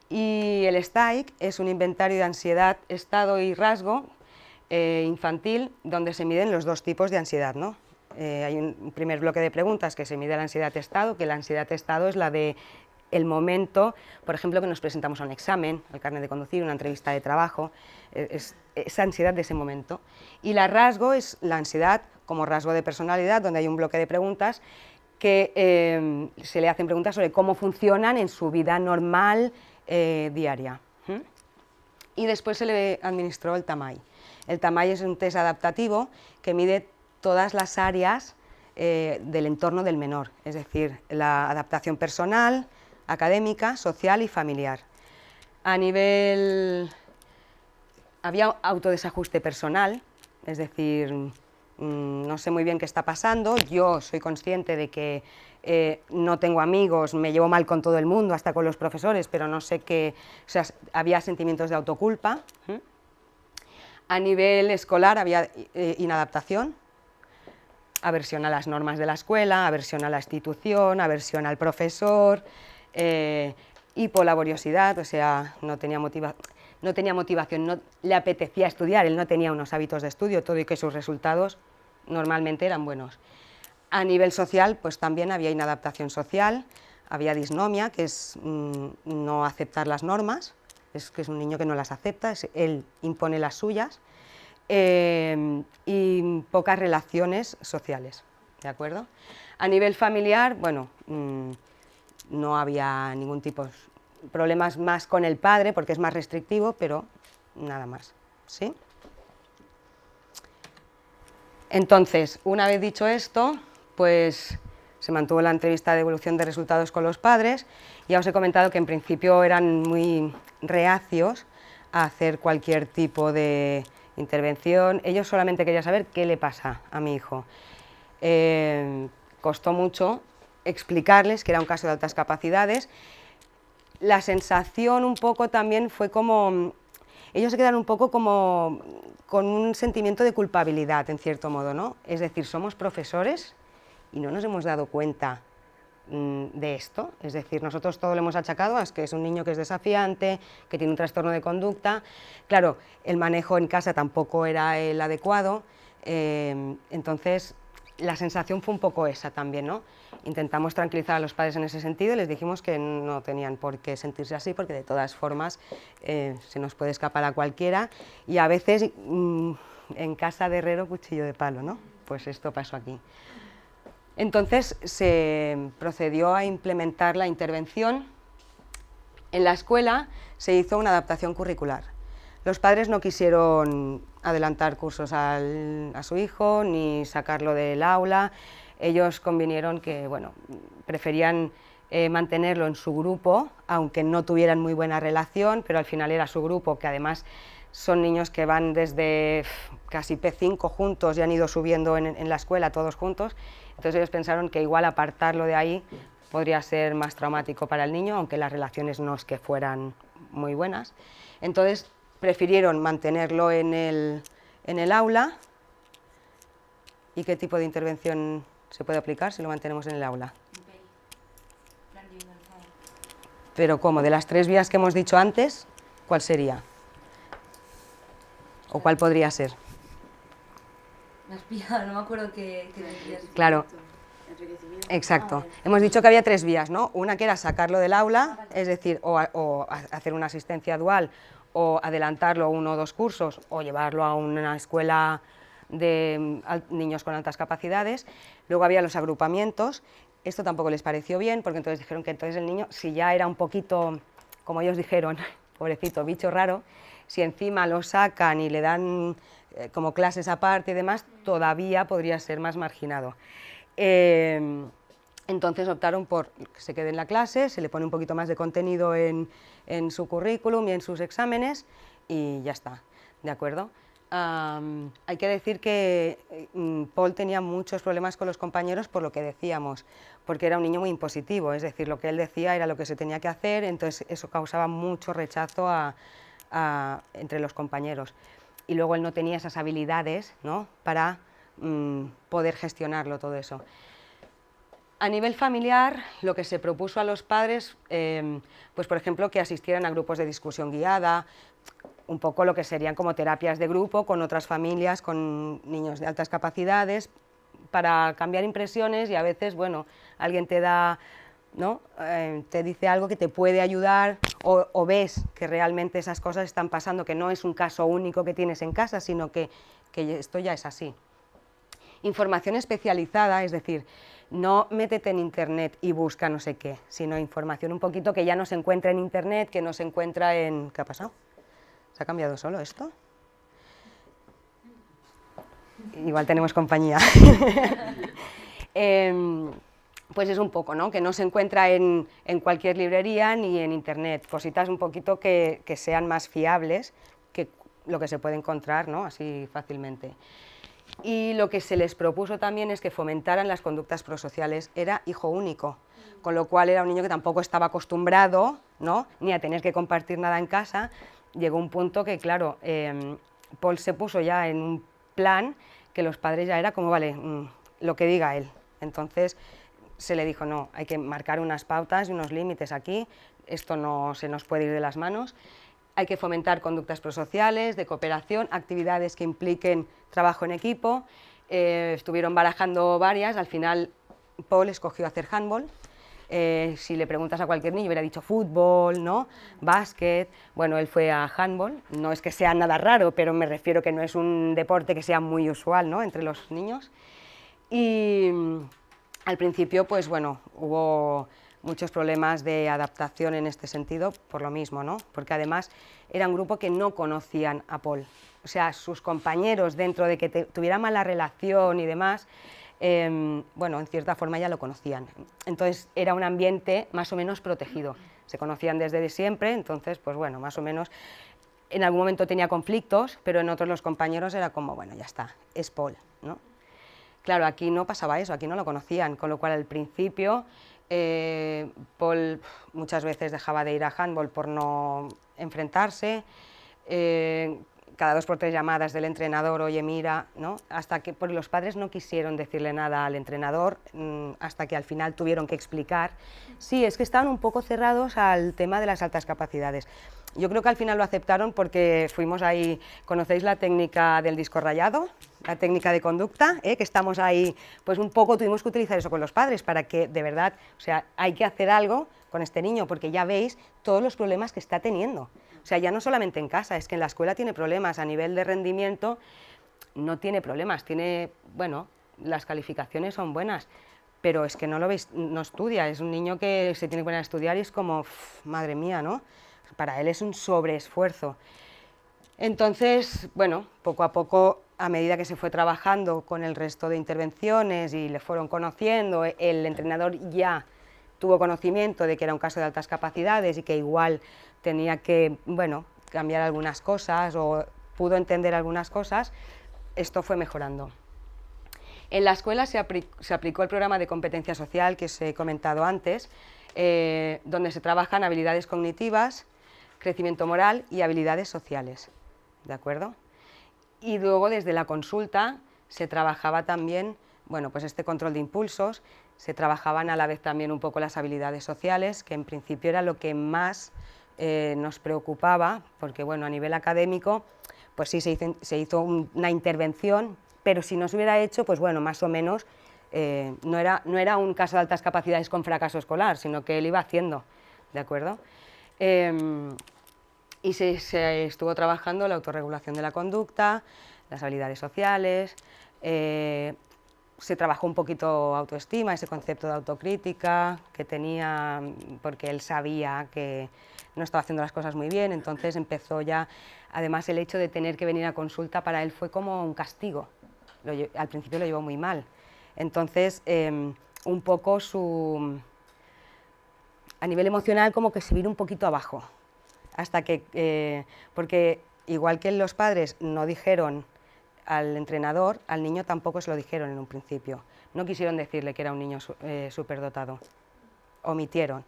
Y el STAIC es un inventario de ansiedad, estado y rasgo, infantil, donde se miden los dos tipos de ansiedad, ¿no? Hay un primer bloque de preguntas que se mide la ansiedad-estado, que la ansiedad-estado es la de el momento, por ejemplo, que nos presentamos a un examen, al carnet de conducir, una entrevista de trabajo, es esa ansiedad de ese momento. Y la rasgo es la ansiedad como rasgo de personalidad, donde hay un bloque de preguntas que se le hacen preguntas sobre cómo funcionan en su vida normal diaria. Y después se le administró el TAMAI. El TAMAI es un test adaptativo que mide todas las áreas del entorno del menor, es decir, la adaptación personal, académica, social y familiar. A nivel... había autodesajuste personal, es decir, no sé muy bien qué está pasando, yo soy consciente de que no tengo amigos, me llevo mal con todo el mundo, hasta con los profesores, pero no sé qué, o sea, había sentimientos de autoculpa. A nivel escolar había inadaptación, aversión a las normas de la escuela, aversión a la institución, aversión al profesor, hipolaboriosidad, o sea, no tenía motivación, no le apetecía estudiar, él no tenía unos hábitos de estudio, todo y que sus resultados normalmente eran buenos. A nivel social, pues también había inadaptación social, había disnomia, que es no aceptar las normas, es que es un niño que no las acepta, él impone las suyas, y pocas relaciones sociales, ¿de acuerdo? A nivel familiar, bueno, no había ningún tipo de problemas más con el padre, porque es más restrictivo, pero nada más, ¿sí? Entonces, una vez dicho esto, pues se mantuvo la entrevista de evolución de resultados con los padres. Ya os he comentado que en principio eran muy reacios a hacer cualquier tipo de intervención. Ellos solamente querían saber qué le pasa a mi hijo. Costó mucho explicarles que era un caso de altas capacidades. La sensación un poco también fue como... ellos se quedaron un poco como con un sentimiento de culpabilidad, en cierto modo, ¿no? Es decir, somos profesores y no nos hemos dado cuenta de esto, es decir, nosotros todo lo hemos achacado a que es un niño que es desafiante, que tiene un trastorno de conducta. Claro, el manejo en casa tampoco era el adecuado, entonces la sensación fue un poco esa también, ¿no? Intentamos tranquilizar a los padres en ese sentido y les dijimos que no tenían por qué sentirse así, porque de todas formas se nos puede escapar a cualquiera, y a veces en casa de herrero cuchillo de palo, ¿no? Pues esto pasó aquí. Entonces se procedió a implementar la intervención. En la escuela se hizo una adaptación curricular. Los padres no quisieron adelantar cursos a su hijo ni sacarlo del aula. Ellos convinieron que, bueno, preferían mantenerlo en su grupo, aunque no tuvieran muy buena relación, pero al final era su grupo, que además son niños que van desde casi P5 juntos y han ido subiendo en la escuela todos juntos. Entonces ellos pensaron que igual apartarlo de ahí podría ser más traumático para el niño, aunque las relaciones no es que fueran muy buenas. Entonces prefirieron mantenerlo en el aula. ¿Y qué tipo de intervención se puede aplicar si lo mantenemos en el aula? Pero ¿cómo? De las 3 vías que hemos dicho antes, ¿cuál sería? ¿O cuál podría ser? Me has pillado, no me acuerdo qué decías. Claro, exacto. Hemos dicho que había 3 vías, ¿no? Una que era sacarlo del aula, es decir, o hacer una asistencia dual, o adelantarlo 1 o 2 cursos, o llevarlo a una escuela de niños con altas capacidades. Luego había los agrupamientos. Esto tampoco les pareció bien, porque entonces dijeron que entonces el niño, si ya era un poquito, como ellos dijeron, pobrecito, bicho raro, si encima lo sacan y le dan como clases aparte y demás, todavía podría ser más marginado. Entonces optaron por que se quede en la clase, se le pone un poquito más de contenido en su currículum y en sus exámenes y ya está, ¿de acuerdo? Hay que decir que Paul tenía muchos problemas con los compañeros por lo que decíamos, porque era un niño muy impositivo, es decir, lo que él decía era lo que se tenía que hacer, entonces eso causaba mucho rechazo entre los compañeros. Y luego él no tenía esas habilidades, ¿no?, para poder gestionarlo todo eso. A nivel familiar, lo que se propuso a los padres, pues por ejemplo, que asistieran a grupos de discusión guiada. un poco lo que serían como terapias de grupo con otras familias, con niños de altas capacidades, para cambiar impresiones y a veces, bueno, alguien te da, ¿no? Te dice algo que te puede ayudar o ves que realmente esas cosas están pasando, que no es un caso único que tienes en casa, sino que esto ya es así. Información especializada, es decir, no métete en internet y busca no sé qué, sino información un poquito que ya no se encuentra en internet, que no se encuentra en... ¿Qué ha pasado? ¿Se ha cambiado solo esto? Igual tenemos compañía. Pues es un poco, ¿no? Que no se encuentra en cualquier librería ni en internet, cositas un poquito que sean más fiables que lo que se puede encontrar, ¿no? Así fácilmente. Y lo que se les propuso también es que fomentaran las conductas prosociales. Era hijo único, con lo cual era un niño que tampoco estaba acostumbrado, ¿no? Ni a tener que compartir nada en casa. Llegó un punto que, claro, Paul se puso ya en un plan que los padres ya era como, vale, lo que diga él. Entonces se le dijo, no, hay que marcar unas pautas y unos límites aquí, esto no se nos puede ir de las manos. Hay que fomentar conductas prosociales, de cooperación, actividades que impliquen trabajo en equipo. Estuvieron barajando varias, al final Paul escogió hacer handball. Si le preguntas a cualquier niño hubiera dicho fútbol, ¿no? Básquet. Bueno, él fue a handball, no es que sea nada raro, pero me refiero que no es un deporte que sea muy usual, ¿no? Entre los niños. Y al principio, pues bueno, hubo muchos problemas de adaptación en este sentido, por lo mismo, ¿no? Porque además era un grupo que no conocían a Paul. O sea, sus compañeros, dentro de que tuviera mala relación y demás, bueno, en cierta forma ya lo conocían. Entonces era un ambiente más o menos protegido. Se conocían desde siempre, entonces, pues bueno, más o menos, en algún momento tenía conflictos, pero en otros los compañeros era como, bueno, ya está, es Paul, ¿no? Claro, aquí no pasaba eso, aquí no lo conocían, con lo cual al principio Paul muchas veces dejaba de ir a handball por no enfrentarse, cada 2 por 3 llamadas del entrenador, oye, mira, ¿no? Hasta que porque los padres no quisieron decirle nada al entrenador, hasta que al final tuvieron que explicar. Sí, es que estaban un poco cerrados al tema de las altas capacidades. Yo creo que al final lo aceptaron porque fuimos ahí, ¿conocéis la técnica del disco rayado? La técnica de conducta, que estamos ahí, pues un poco tuvimos que utilizar eso con los padres para que de verdad, o sea, hay que hacer algo con este niño porque ya veis todos los problemas que está teniendo. O sea, ya no solamente en casa, es que en la escuela tiene problemas, a nivel de rendimiento no tiene problemas, tiene, bueno, las calificaciones son buenas, pero es que no lo veis, no estudia, es un niño que se tiene que poner a estudiar y es como, madre mía, ¿no? Para él es un sobreesfuerzo. Entonces, bueno, poco a poco, a medida que se fue trabajando con el resto de intervenciones y le fueron conociendo, el entrenador ya tuvo conocimiento de que era un caso de altas capacidades y que igual tenía que, bueno, cambiar algunas cosas o pudo entender algunas cosas, esto fue mejorando. En la escuela se aplicó el programa de competencia social que os he comentado antes, donde se trabajan habilidades cognitivas, crecimiento moral y habilidades sociales, ¿de acuerdo? Y luego desde la consulta se trabajaba también, bueno, pues este control de impulsos, se trabajaban a la vez también un poco las habilidades sociales, que en principio era lo que más nos preocupaba, porque bueno, a nivel académico, pues sí se hizo una intervención, pero si no se hubiera hecho, pues bueno, más o menos, no era un caso de altas capacidades con fracaso escolar, sino que él iba haciendo, ¿de acuerdo? Y se estuvo trabajando la autorregulación de la conducta, las habilidades sociales, se trabajó un poquito autoestima, ese concepto de autocrítica que tenía, porque él sabía que no estaba haciendo las cosas muy bien, entonces empezó ya, además el hecho de tener que venir a consulta para él fue como un castigo, al principio lo llevó muy mal, entonces un poco a nivel emocional como que se vino un poquito abajo, hasta que, porque igual que los padres no dijeron al entrenador, al niño tampoco se lo dijeron en un principio. No quisieron decirle que era un niño superdotado. Omitieron.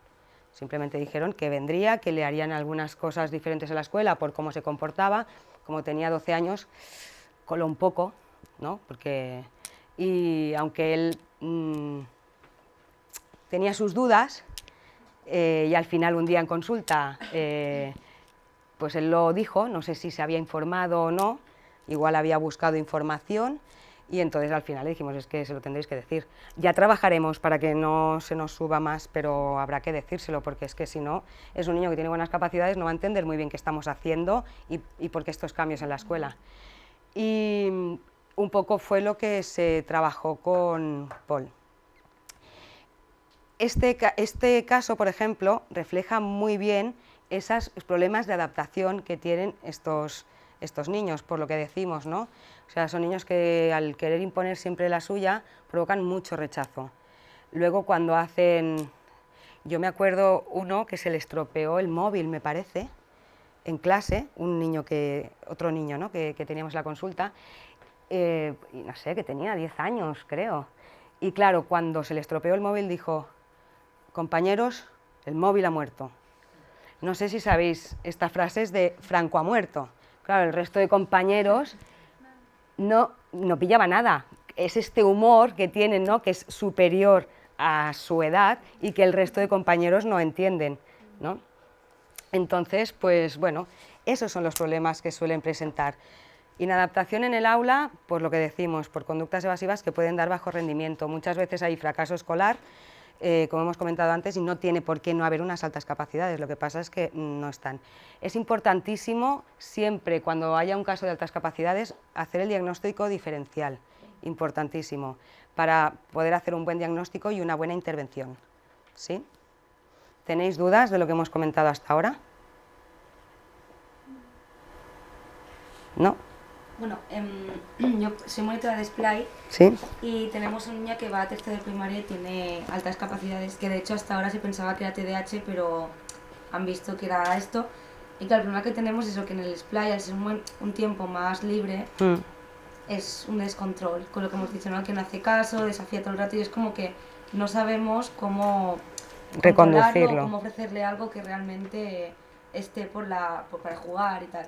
Simplemente dijeron que vendría, que le harían algunas cosas diferentes en la escuela por cómo se comportaba. Como tenía 12 años, coló un poco, ¿no? Y aunque él tenía sus dudas, y al final un día en consulta pues él lo dijo, no sé si se había informado o no, igual había buscado información, y entonces al final le dijimos, es que se lo tendréis que decir. Ya trabajaremos para que no se nos suba más, pero habrá que decírselo, porque es que si no, es un niño que tiene buenas capacidades, no va a entender muy bien qué estamos haciendo y por qué estos cambios en la escuela. Y un poco fue lo que se trabajó con Paul. Este caso, por ejemplo, refleja muy bien esos problemas de adaptación que tienen estos niños, por lo que decimos, ¿no? O sea, son niños que al querer imponer siempre la suya provocan mucho rechazo. Luego cuando hacen... Yo me acuerdo uno que se le estropeó el móvil, me parece, en clase, otro niño, ¿no? que teníamos en la consulta, y no sé, que tenía 10 años, creo. Y claro, cuando se le estropeó el móvil dijo, compañeros, el móvil ha muerto. No sé si sabéis, esta frase es de Franco ha muerto. Claro, el resto de compañeros no pillaba nada. Es este humor que tienen, ¿no? Que es superior a su edad y que el resto de compañeros no entienden, ¿no? Entonces, pues bueno, esos son los problemas que suelen presentar. Inadaptación en el aula, por lo que decimos, por conductas evasivas que pueden dar bajo rendimiento. Muchas veces hay fracaso escolar, como hemos comentado antes, y no tiene por qué no haber unas altas capacidades, lo que pasa es que no están. Es importantísimo siempre, cuando haya un caso de altas capacidades, hacer el diagnóstico diferencial, importantísimo, para poder hacer un buen diagnóstico y una buena intervención. ¿Sí? ¿Tenéis dudas de lo que hemos comentado hasta ahora? ¿No? Bueno, yo soy monitora de Splay. ¿Sí? Y tenemos una niña que va a tercero de primaria y tiene altas capacidades, que de hecho hasta ahora se pensaba que era TDAH, pero han visto que era esto. Y claro, el problema que tenemos es eso, que en el Splay, al ser un tiempo más libre, es un descontrol, con lo que hemos dicho, ¿no? Que no hace caso, desafía todo el rato y es como que no sabemos cómo reconducirlo, cómo ofrecerle algo que realmente esté para jugar y tal.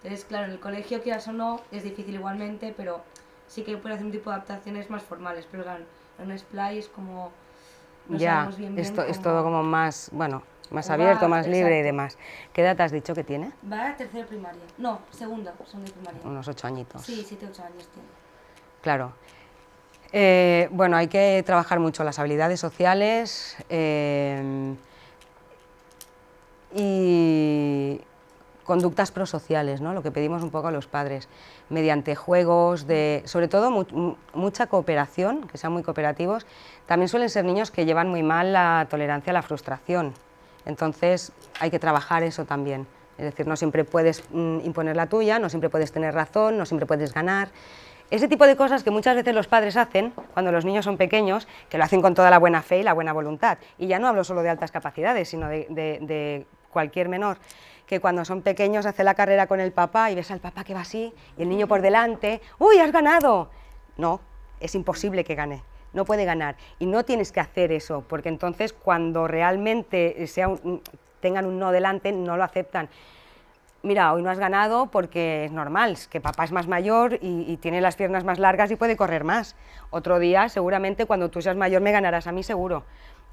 Entonces, claro, en el colegio, quieras o no, es difícil igualmente, pero sí que puede hacer un tipo de adaptaciones más formales, pero claro, en un Splay es como... No sabemos bien es todo como más, bueno, más jugar, abierto, más libre y exacto. demás. ¿Qué edad has dicho que tiene? Va a tercero de primaria. No, segundo de primaria. Unos 8 añitos. Sí, 7, 8 años tiene. Claro. Bueno, hay que trabajar mucho las habilidades sociales y conductas prosociales, ¿no? Lo que pedimos un poco a los padres, mediante juegos, sobre todo mucha cooperación, que sean muy cooperativos. También suelen ser niños que llevan muy mal la tolerancia a la frustración, entonces hay que trabajar eso también. Es decir, no siempre puedes imponer la tuya, no siempre puedes tener razón, no siempre puedes ganar. Ese tipo de cosas que muchas veces los padres hacen cuando los niños son pequeños, que lo hacen con toda la buena fe y la buena voluntad. Y ya no hablo solo de altas capacidades, sino de cualquier menor, que cuando son pequeños hace la carrera con el papá y ves al papá que va así y el niño por delante, ¡uy, has ganado! No, es imposible que gane, no puede ganar y no tienes que hacer eso, porque entonces cuando realmente tengan un no delante no lo aceptan. Mira, hoy no has ganado porque es normal, es que papá es más mayor y tiene las piernas más largas y puede correr más. Otro día, seguramente, cuando tú seas mayor me ganarás a mí seguro.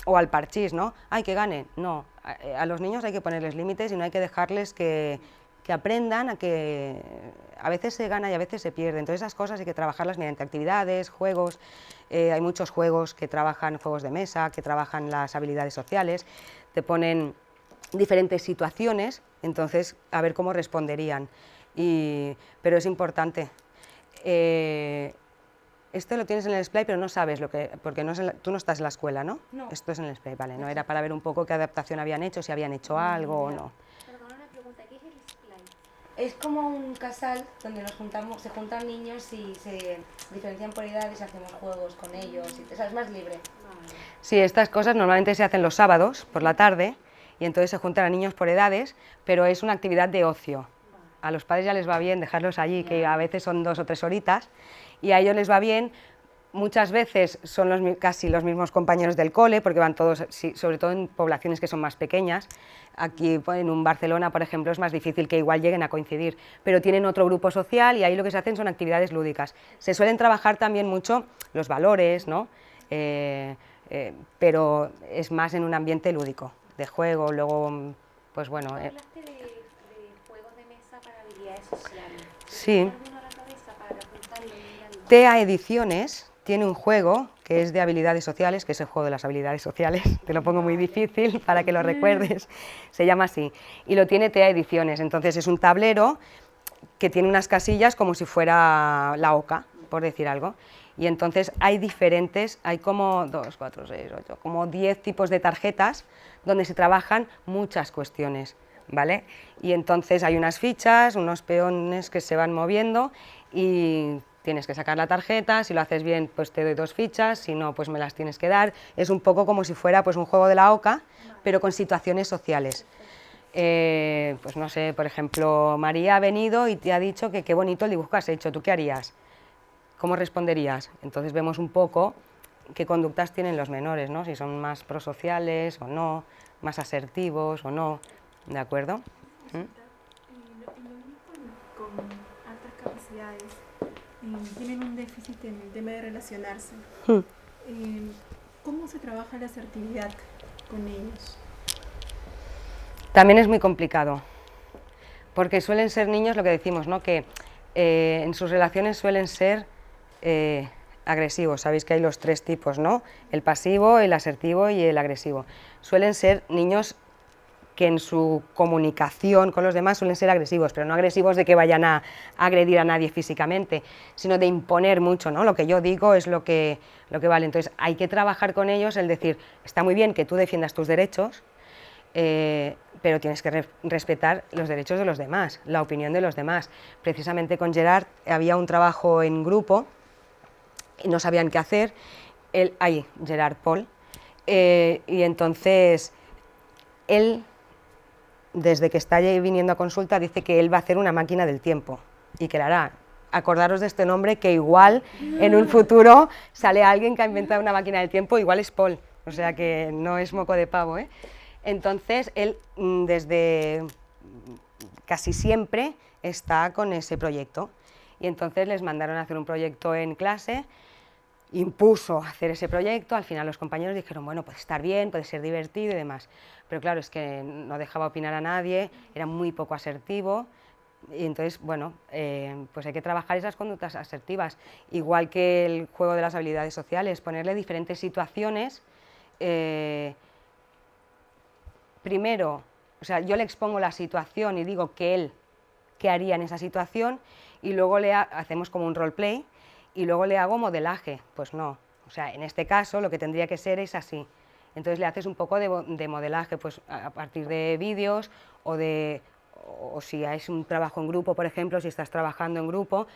O al parchís, ¿no? ¡Ay, que gane! No, a los niños hay que ponerles límites y no hay que dejarles que aprendan a que a veces se gana y a veces se pierde. Entonces esas cosas hay que trabajarlas mediante actividades, juegos. Hay muchos juegos que trabajan, juegos de mesa, que trabajan las habilidades sociales, te ponen diferentes situaciones, entonces a ver cómo responderían. Pero es importante. Esto lo tienes en el Splay, pero no sabes porque tú no estás en la escuela, ¿no? No. Esto es en el Splay, vale, no era para ver un poco qué adaptación habían hecho, si habían hecho algo o no. Perdona una pregunta, ¿qué es el Splay? Es como un casal donde se juntan niños y se diferencian por edades y hacemos juegos con ellos, o sea, es más libre. Sí, estas cosas normalmente se hacen los sábados por la tarde y entonces se juntan a niños por edades, pero es una actividad de ocio. A los padres ya les va bien dejarlos allí, que a veces son 2 o 3 horitas, y a ellos les va bien. Muchas veces son casi los mismos compañeros del cole, porque van todos, sobre todo en poblaciones que son más pequeñas. Aquí en un Barcelona, por ejemplo, es más difícil que igual lleguen a coincidir, pero tienen otro grupo social y ahí lo que se hacen son actividades lúdicas. Se suelen trabajar también mucho los valores, ¿no? Pero es más en un ambiente lúdico, de juego, luego, pues bueno... Hablaste de habilidades sociales. Sí. ¿Tiene alguno a la cabeza para apuntarlo y mirarlo? TEA Ediciones tiene un juego que es de habilidades sociales, que es el juego de las habilidades sociales, te lo pongo muy difícil para que lo recuerdes, se llama así, y lo tiene TEA Ediciones, entonces es un tablero que tiene unas casillas como si fuera la OCA, por decir algo, y entonces hay diferentes, hay como 2, 4, 6, 8, como 10 tipos de tarjetas donde se trabajan muchas cuestiones, ¿vale? Y entonces hay unas fichas, unos peones que se van moviendo y tienes que sacar la tarjeta, si lo haces bien pues te doy 2 fichas, si no pues me las tienes que dar, es un poco como si fuera pues un juego de la OCA, pero con situaciones sociales. Pues no sé, por ejemplo, María ha venido y te ha dicho que qué bonito el dibujo que has hecho, ¿tú qué harías? ¿Cómo responderías? Entonces vemos un poco qué conductas tienen los menores, ¿no? Si son más prosociales o no, más asertivos o no, ¿de acuerdo? Lo mismo con altas capacidades. Tienen un déficit en el tema de relacionarse. ¿Cómo se trabaja la asertividad con ellos? También es muy complicado, porque suelen ser niños, lo que decimos, ¿no? Que en sus relaciones suelen ser agresivos. Sabéis que hay los 3 tipos, ¿no? El pasivo, el asertivo y el agresivo. Suelen ser niños que en su comunicación con los demás suelen ser agresivos, pero no agresivos de que vayan a agredir a nadie físicamente, sino de imponer mucho, ¿no? Lo que yo digo es lo que vale. Entonces hay que trabajar con ellos, el decir, está muy bien que tú defiendas tus derechos, pero tienes que respetar los derechos de los demás, la opinión de los demás. Precisamente con Gerard había un trabajo en grupo y no sabían qué hacer, Gerard Paul, y entonces él, desde que está allí viniendo a consulta, dice que él va a hacer una máquina del tiempo y que la hará. Acordaros de este nombre, que igual en un futuro sale alguien que ha inventado una máquina del tiempo, igual es Paul, o sea que no es moco de pavo, ¿eh? Entonces él desde casi siempre está con ese proyecto y entonces les mandaron a hacer un proyecto en clase, impuso hacer ese proyecto, al final los compañeros dijeron, bueno, puede estar bien, puede ser divertido y demás, pero claro, es que no dejaba opinar a nadie, era muy poco asertivo y entonces, bueno, pues hay que trabajar esas conductas asertivas, igual que el juego de las habilidades sociales, ponerle diferentes situaciones. Primero, o sea, yo le expongo la situación y digo que él qué haría en esa situación y luego hacemos como un roleplay y luego le hago modelaje. Pues no, o sea, en este caso lo que tendría que ser es así. Entonces le haces un poco de modelaje pues a partir de vídeos o si es un trabajo en grupo, por ejemplo, si estás trabajando en grupo,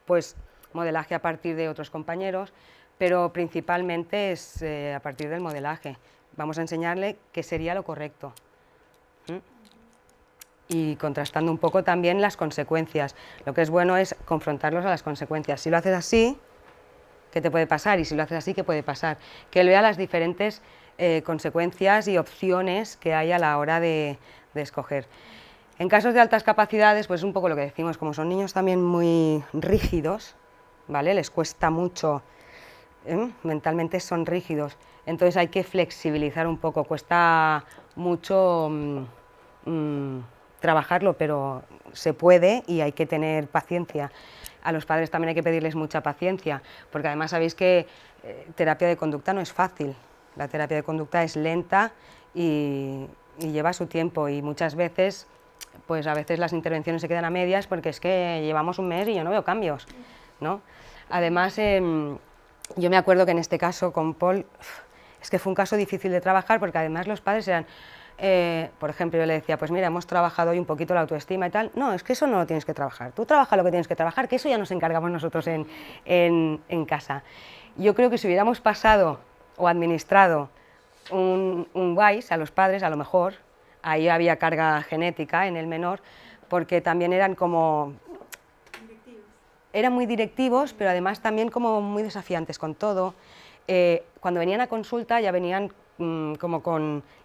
pues modelaje a partir de otros compañeros, pero principalmente es a partir del modelaje. Vamos a enseñarle qué sería lo correcto. Y contrastando un poco también las consecuencias. Lo que es bueno es confrontarlos a las consecuencias. Si lo haces así, ¿qué te puede pasar? Y si lo haces así, ¿qué puede pasar? Que él vea las diferentes consecuencias y opciones que hay a la hora de escoger. En casos de altas capacidades, pues un poco lo que decimos, como son niños también muy rígidos, ¿vale? Les cuesta mucho, mentalmente son rígidos, entonces hay que flexibilizar un poco, cuesta mucho trabajarlo, pero se puede y hay que tener paciencia. A los padres también hay que pedirles mucha paciencia, porque además sabéis que terapia de conducta no es fácil, la terapia de conducta es lenta y lleva su tiempo y muchas veces, pues a veces las intervenciones se quedan a medias porque es que llevamos un mes y yo no veo cambios, ¿no? Además, yo me acuerdo que en este caso con Paul, es que fue un caso difícil de trabajar porque además los padres eran, por ejemplo, yo le decía, pues mira, hemos trabajado hoy un poquito la autoestima y tal, no, es que eso no lo tienes que trabajar, tú trabaja lo que tienes que trabajar, que eso ya nos encargamos nosotros en casa. Yo creo que si hubiéramos pasado o administrado un WISE a los padres, a lo mejor, ahí había carga genética en el menor, porque también eran como... Eran muy directivos, pero además también como muy desafiantes con todo. Cuando venían a consulta ya venían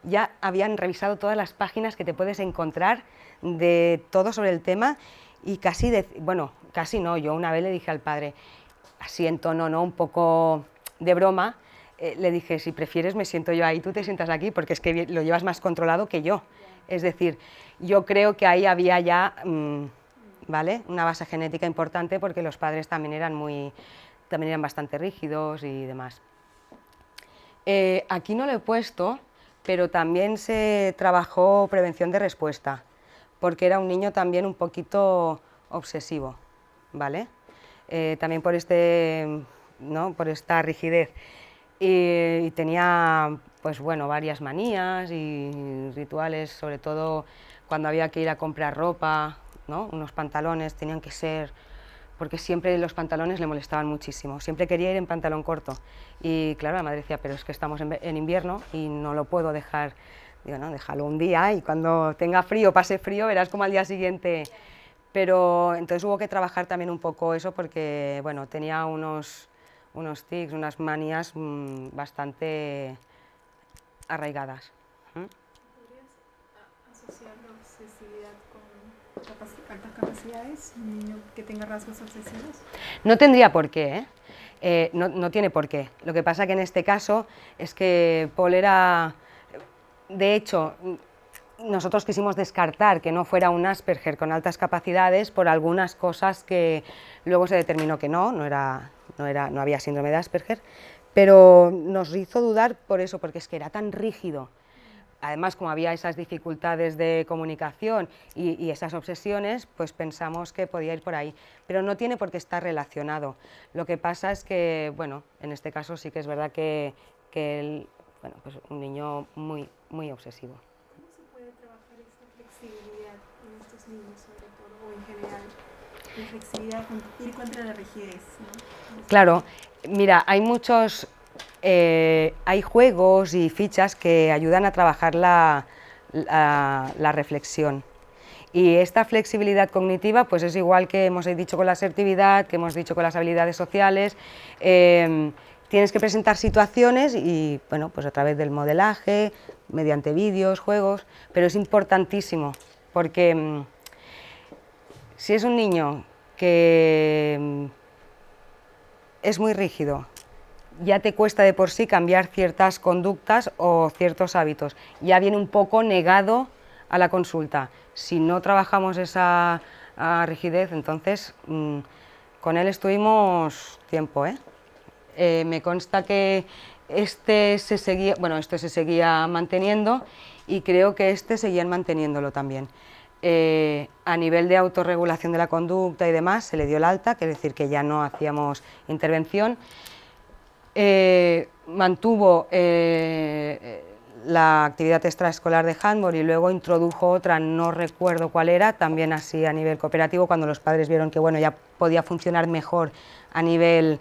ya habían revisado todas las páginas que te puedes encontrar de todo sobre el tema y casi no, yo una vez le dije al padre, así en tono, ¿no? Un poco de broma, le dije, si prefieres me siento yo ahí, tú te sientas aquí, porque es que lo llevas más controlado que yo. Es decir, yo creo que ahí había ya ¿vale? Una base genética importante porque los padres también eran bastante rígidos y demás. Aquí no lo he puesto, pero también se trabajó prevención de respuesta, porque era un niño también un poquito obsesivo, ¿vale? También por ¿no? por esta rigidez. Y tenía, pues bueno, varias manías y rituales, sobre todo cuando había que ir a comprar ropa, ¿no? Unos pantalones tenían que ser, porque siempre los pantalones le molestaban muchísimo, siempre quería ir en pantalón corto. Y claro, la madre decía, pero es que estamos en invierno y no lo puedo dejar. Digo, no, déjalo un día y cuando tenga frío, pase frío, verás como al día siguiente. Pero entonces hubo que trabajar también un poco eso porque, bueno, tenía unos tics, unas manías bastante arraigadas. ¿Podrías asociar la obsesividad con altas capacidades? ¿Un niño que tenga rasgos obsesivos? No tendría por qué, ¿eh? No tiene por qué. Lo que pasa que en este caso es que Paul era, de hecho, nosotros quisimos descartar que no fuera un Asperger con altas capacidades por algunas cosas que luego se determinó que no había síndrome de Asperger, pero nos hizo dudar por eso, porque es que era tan rígido. Además, como había esas dificultades de comunicación y esas obsesiones, pues pensamos que podía ir por ahí, pero no tiene por qué estar relacionado. Lo que pasa es que, bueno, en este caso sí que es verdad que él, bueno, pues un niño muy, muy obsesivo. ¿Cómo se puede trabajar esta flexibilidad en estos niños, sobre todo, o en general? La flexibilidad, ir contra la rigidez, ¿no? Claro, mira, hay juegos y fichas que ayudan a trabajar la reflexión. Y esta flexibilidad cognitiva pues es igual que hemos dicho con la asertividad, que hemos dicho con las habilidades sociales. Tienes que presentar situaciones y, bueno, pues a través del modelaje, mediante vídeos, juegos, pero es importantísimo porque si es un niño que es muy rígido, ya te cuesta de por sí cambiar ciertas conductas o ciertos hábitos, ya viene un poco negado a la consulta. Si no trabajamos esa rigidez, entonces con él estuvimos tiempo, ¿eh? Me consta que este se seguía manteniendo y creo que seguían manteniéndolo también. A nivel de autorregulación de la conducta y demás, se le dio el alta, quiere decir que ya no hacíamos intervención. Mantuvo la actividad extraescolar de handball y luego introdujo otra, no recuerdo cuál era, también así a nivel cooperativo, cuando los padres vieron que bueno, ya podía funcionar mejor a nivel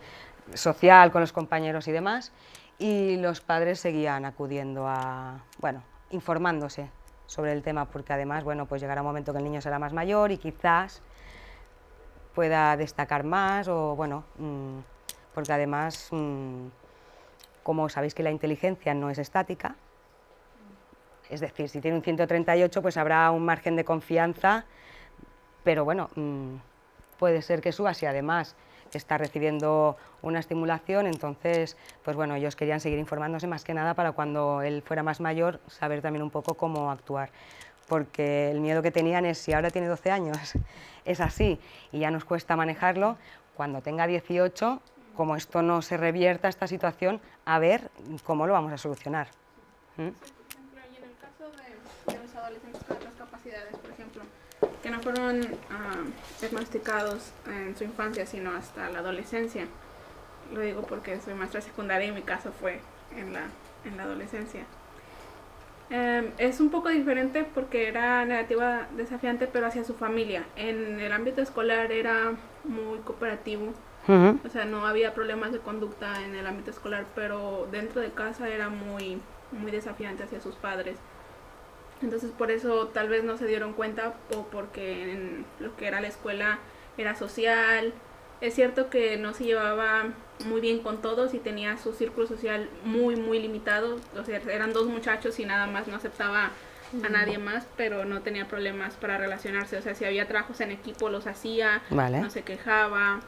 social con los compañeros y demás, y los padres seguían acudiendo informándose sobre el tema, porque además, bueno, pues llegará un momento que el niño será más mayor y quizás pueda destacar más o bueno, porque además, como sabéis que la inteligencia no es estática, es decir, si tiene un 138 pues habrá un margen de confianza, pero bueno, puede ser que suba si además está recibiendo una estimulación, entonces, pues bueno, ellos querían seguir informándose más que nada para cuando él fuera más mayor saber también un poco cómo actuar, porque el miedo que tenían es si ahora tiene 12 años, es así y ya nos cuesta manejarlo, cuando tenga 18, como esto no se revierta esta situación, a ver cómo lo vamos a solucionar. Por ejemplo, y en el caso de los adolescentes con otras capacidades, por ejemplo, que no fueron diagnosticados en su infancia, sino hasta la adolescencia. Lo digo porque soy maestra secundaria y mi caso fue en la adolescencia. Es un poco diferente porque era negativa, desafiante, pero hacia su familia. En el ámbito escolar era muy cooperativo. O sea, no había problemas de conducta en el ámbito escolar, pero dentro de casa era muy, muy desafiante hacia sus padres. Entonces por eso tal vez no se dieron cuenta, o porque en lo que era la escuela era social. Es cierto que no se llevaba muy bien con todos y tenía su círculo social muy, muy limitado. O sea, eran 2 muchachos y nada más, no aceptaba a nadie más, pero no tenía problemas para relacionarse. O sea, si había trabajos en equipo los hacía, Vale. no se quejaba.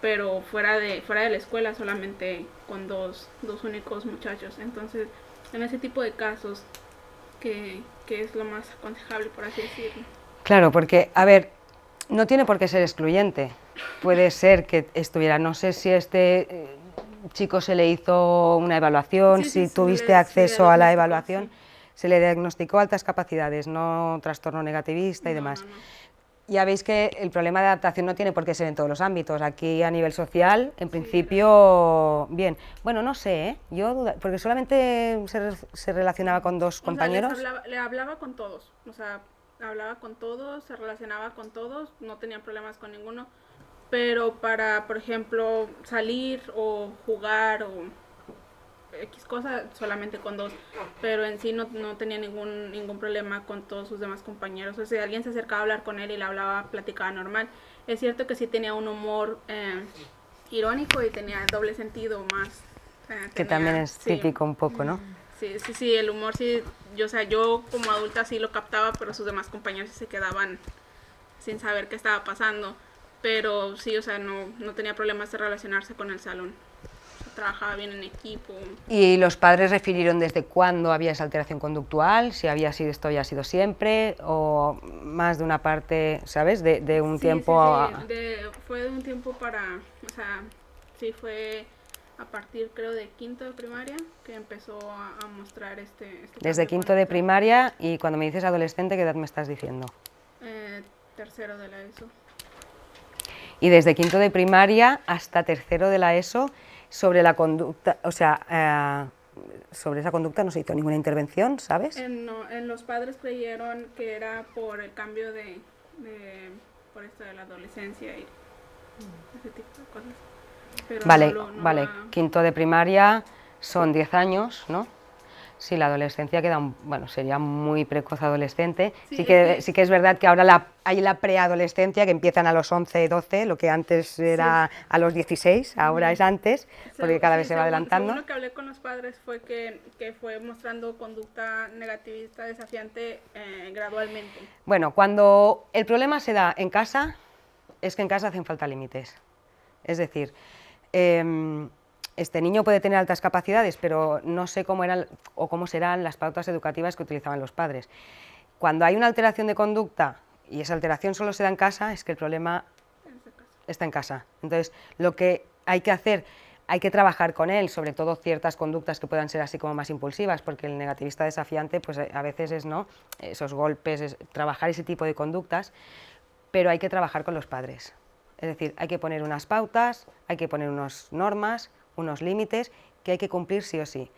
Pero fuera de la escuela solamente con dos únicos muchachos. Entonces, en ese tipo de casos, ¿qué es lo más aconsejable, por así decirlo? Claro, porque, a ver, No tiene por qué ser excluyente. Puede ser que estuviera, no sé si chico se le hizo una evaluación, Sí, si sí, tuviste le acceso a la diagnosticó, evaluación, sí. se le diagnosticó altas capacidades, no trastorno negativista y demás. No. Ya veis que el problema de adaptación no tiene por qué ser en todos los ámbitos. Aquí a nivel social, en principio, bien. Bueno, no sé, porque solamente se relacionaba con dos compañeros. O sea, le hablaba con todos, o sea, hablaba con todos, se relacionaba con todos, no tenía problemas con ninguno, pero para, por ejemplo, salir o jugar o X cosa, solamente con dos, pero en sí no tenía ningún problema con todos sus demás compañeros. O sea, si alguien se acercaba a hablar con él y le hablaba, platicaba normal. Es cierto que sí tenía un humor irónico y tenía doble sentido más. Que también es típico un poco, ¿no? Sí, el humor sí, yo como adulta sí lo captaba, pero sus demás compañeros sí se quedaban sin saber qué estaba pasando. Pero sí, o sea, no tenía problemas de relacionarse con el salón. Trabajaba bien en equipo. ¿Y los padres refirieron desde cuándo había esa alteración conductual? Si esto había sido siempre o más de una parte, ¿sabes? De un tiempo fue de un tiempo o sea, sí fue a partir creo de quinto de primaria que empezó a mostrar este desde quinto de primaria. Y cuando me dices adolescente, ¿qué edad me estás diciendo? Tercero de la ESO. Y desde quinto de primaria hasta tercero de la ESO, sobre la conducta, o sea, sobre esa conducta no se hizo ninguna intervención, ¿sabes? En los padres creyeron que era por el cambio por esto de la adolescencia y ese tipo de cosas. Pero Vale, quinto de primaria son 10 años, ¿no? Sí, la adolescencia sería muy precoz adolescente. Sí que es verdad que ahora hay la preadolescencia, que empiezan a los 11, 12, lo que antes era a los 16, ahora es antes, porque cada vez se va adelantando. Según lo que hablé con los padres fue que fue mostrando conducta negativista, desafiante gradualmente. Bueno, cuando el problema se da en casa, es que en casa hacen falta límites. Es decir, este niño puede tener altas capacidades, pero no sé cómo eran o cómo serán las pautas educativas que utilizaban los padres. Cuando hay una alteración de conducta y esa alteración solo se da en casa, es que el problema está en casa. Entonces, lo que hay que hacer, hay que trabajar con él, sobre todo ciertas conductas que puedan ser así como más impulsivas, porque el negativista desafiante, pues a veces es esos golpes, trabajar ese tipo de conductas, pero hay que trabajar con los padres. Es decir, hay que poner unas pautas, hay que poner unas normas, unos límites que hay que cumplir sí o sí.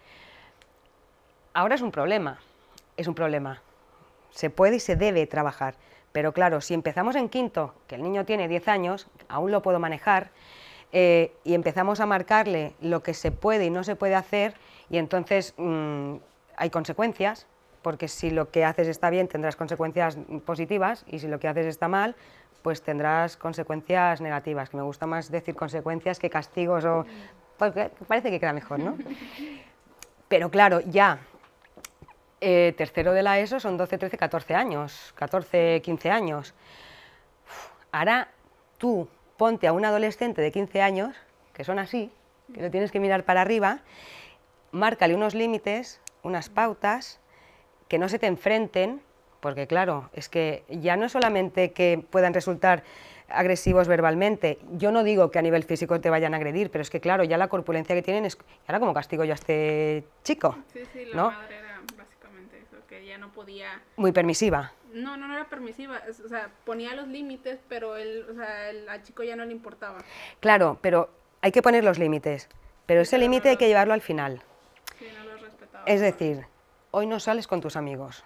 Ahora es un problema, se puede y se debe trabajar, pero claro, si empezamos en quinto, que el niño tiene 10 años, aún lo puedo manejar, y empezamos a marcarle lo que se puede y no se puede hacer, y entonces hay consecuencias, porque si lo que haces está bien tendrás consecuencias positivas, y si lo que haces está mal, pues tendrás consecuencias negativas, que me gusta más decir consecuencias que castigos, porque parece que queda mejor, ¿no? Pero claro, ya tercero de la ESO son 12, 13, 14 años, 14, 15 años. Ahora tú ponte a un adolescente de 15 años, que son así, que lo tienes que mirar para arriba, márcale unos límites, unas pautas, que no se te enfrenten, porque claro, es que ya no es solamente que puedan resultar agresivos verbalmente, yo no digo que a nivel físico te vayan a agredir, pero es que claro, ya la corpulencia que tienen es, ahora como castigo yo a este chico, Sí, la ¿no? madre era básicamente eso, que ya no podía... Muy permisiva. No era permisiva, o sea, ponía los límites, pero al chico ya no le importaba. Claro, pero hay que poner los límites, pero ese límite hay que llevarlo al final. Sí, no los respetaba. Es decir, hoy no sales con tus amigos.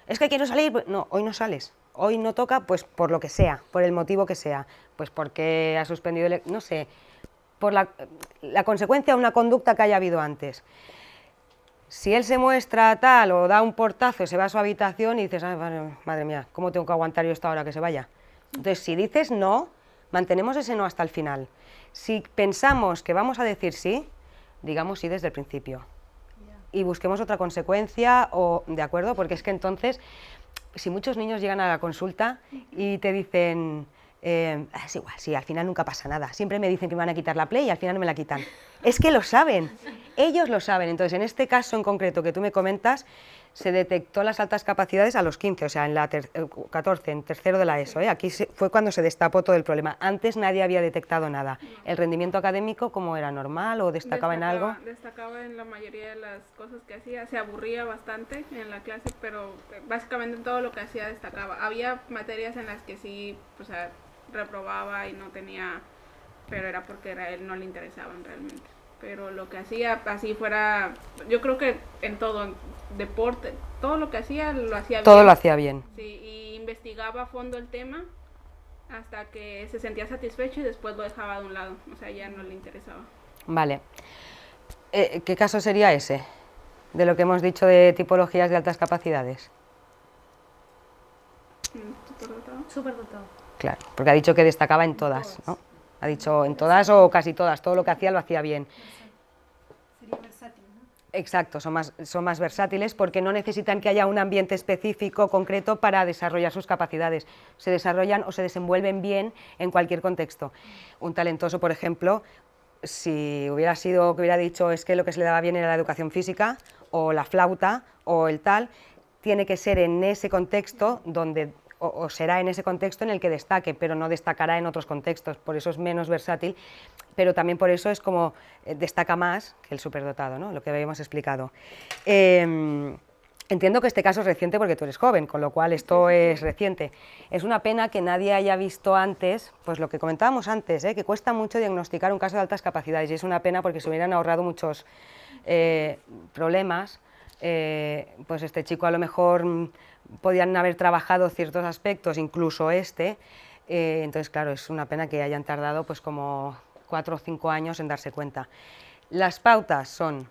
Es que quiero salir, no, hoy no sales. Hoy no toca, pues por lo que sea, por el motivo que sea, pues porque ha suspendido, no sé, por la consecuencia de una conducta que haya habido antes. Si él se muestra tal o da un portazo, se va a su habitación y dices, ay, madre mía, ¿cómo tengo que aguantar yo esta hora que se vaya? Entonces, si dices no, mantenemos ese no hasta el final. Si pensamos que vamos a decir sí, digamos sí desde el principio. Y busquemos otra consecuencia, ¿de acuerdo? Porque es que entonces, si muchos niños llegan a la consulta y te dicen, es igual, sí, al final nunca pasa nada, siempre me dicen que me van a quitar la Play y al final no me la quitan. Es que lo saben, ellos lo saben. Entonces, en este caso en concreto que tú me comentas, se detectó las altas capacidades a los 15, o sea, en la 14, en tercero de la ESO. Aquí fue cuando se destapó todo el problema. Antes nadie había detectado nada. ¿El rendimiento académico cómo era? ¿Normal o destacaba en algo? Destacaba en la mayoría de las cosas que hacía. Se aburría bastante en la clase, pero básicamente en todo lo que hacía destacaba. Había materias en las que sí, o sea, reprobaba y no tenía, pero era porque a él no le interesaban realmente. Pero lo que hacía, así fuera, yo creo que en todo, en deporte, todo lo que hacía, lo hacía bien. Todo lo hacía bien. Sí, y investigaba a fondo el tema hasta que se sentía satisfecho y después lo dejaba de un lado, o sea, ya no le interesaba. Vale. ¿Qué caso sería ese, de lo que hemos dicho de tipologías de altas capacidades? ¿Superdotado? Superdotado. Claro, porque ha dicho que destacaba en todas, ¿no? Ha dicho en todas o casi todas, todo lo que hacía lo hacía bien. Sería versátil, ¿no? Exacto, son más versátiles porque no necesitan que haya un ambiente específico, concreto, para desarrollar sus capacidades. Se desarrollan o se desenvuelven bien en cualquier contexto. Un talentoso, por ejemplo, si hubiera sido que hubiera dicho es que lo que se le daba bien era la educación física o la flauta o el tal, tiene que ser en ese contexto donde o será en ese contexto en el que destaque, pero no destacará en otros contextos, por eso es menos versátil, pero también por eso es como destaca más que el superdotado, ¿no? Lo que habíamos explicado. Entiendo que este caso es reciente porque tú eres joven, con lo cual esto es reciente. Es una pena que nadie haya visto antes, pues lo que comentábamos antes, que cuesta mucho diagnosticar un caso de altas capacidades, y es una pena porque se hubieran ahorrado muchos problemas. Pues este chico a lo mejor podían haber trabajado ciertos aspectos, incluso entonces claro, es una pena que hayan tardado pues como 4 o 5 años en darse cuenta. Las pautas son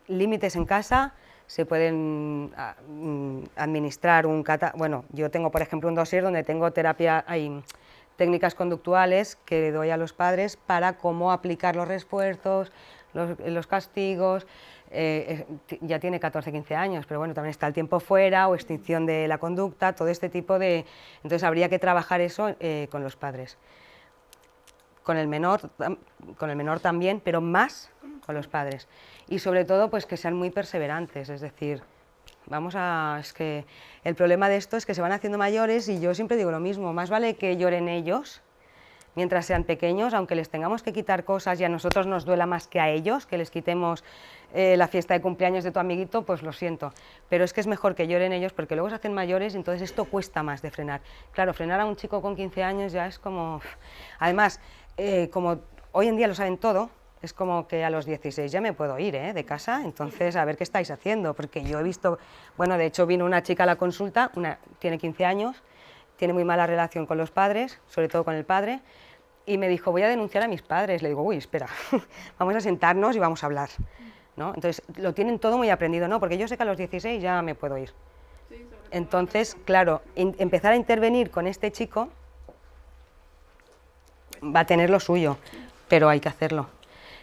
límites en casa, se pueden administrar bueno, yo tengo por ejemplo un dossier donde tengo técnicas conductuales que doy a los padres para cómo aplicar los refuerzos, los castigos. Ya tiene 14-15 años, pero bueno, también está el tiempo fuera o extinción de la conducta, todo este tipo de... Entonces habría que trabajar eso con los padres. Con el menor también, pero más con los padres. Y sobre todo, pues que sean muy perseverantes, es decir, es que el problema de esto es que se van haciendo mayores y yo siempre digo lo mismo, más vale que lloren ellos mientras sean pequeños, aunque les tengamos que quitar cosas y a nosotros nos duela más que a ellos, que les quitemos la fiesta de cumpleaños de tu amiguito, pues lo siento, pero es que es mejor que lloren ellos porque luego se hacen mayores y entonces esto cuesta más de frenar. Claro, frenar a un chico con 15 años ya es como... Además, como hoy en día lo saben todo, es como que a los 16 ya me puedo ir de casa, entonces a ver qué estáis haciendo, porque yo he visto, bueno, de hecho vino una chica a la consulta, tiene 15 años, tiene muy mala relación con los padres, sobre todo con el padre, y me dijo, voy a denunciar a mis padres. Le digo, uy, espera, vamos a sentarnos y vamos a hablar, ¿no? Entonces, lo tienen todo muy aprendido, ¿no? Porque yo sé que a los 16 ya me puedo ir. Entonces, claro, empezar a intervenir con este chico va a tener lo suyo, pero hay que hacerlo.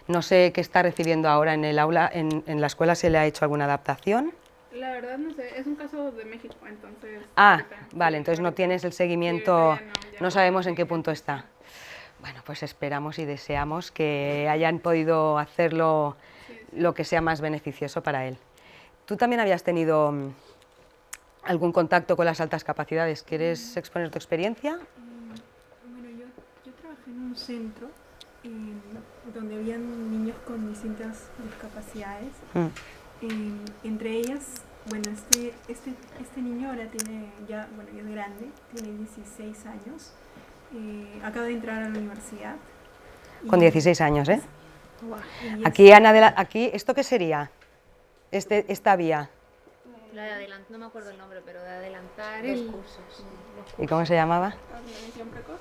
No sé qué está recibiendo ahora en el aula, en la escuela se le ha hecho alguna adaptación. La verdad no sé, es un caso de México, entonces... Vale, entonces no tienes el seguimiento, no sabemos en qué punto está. Bueno, pues esperamos y deseamos que hayan podido hacerlo lo que sea más beneficioso para él. ¿Tú también habías tenido algún contacto con las altas capacidades? ¿Quieres exponer tu experiencia? Bueno, yo trabajé en un centro donde habían niños con distintas discapacidades. Entre ellas, bueno, este niño ahora tiene ya es grande, tiene 16 años, acaba de entrar a la universidad. Con 16 años, ¿eh? Aquí, aquí, ¿esto qué sería? Esta vía. La de adelantar, no me acuerdo el nombre, pero de adelantar los cursos. ¿Y cómo se llamaba? ¿Admisión precoz?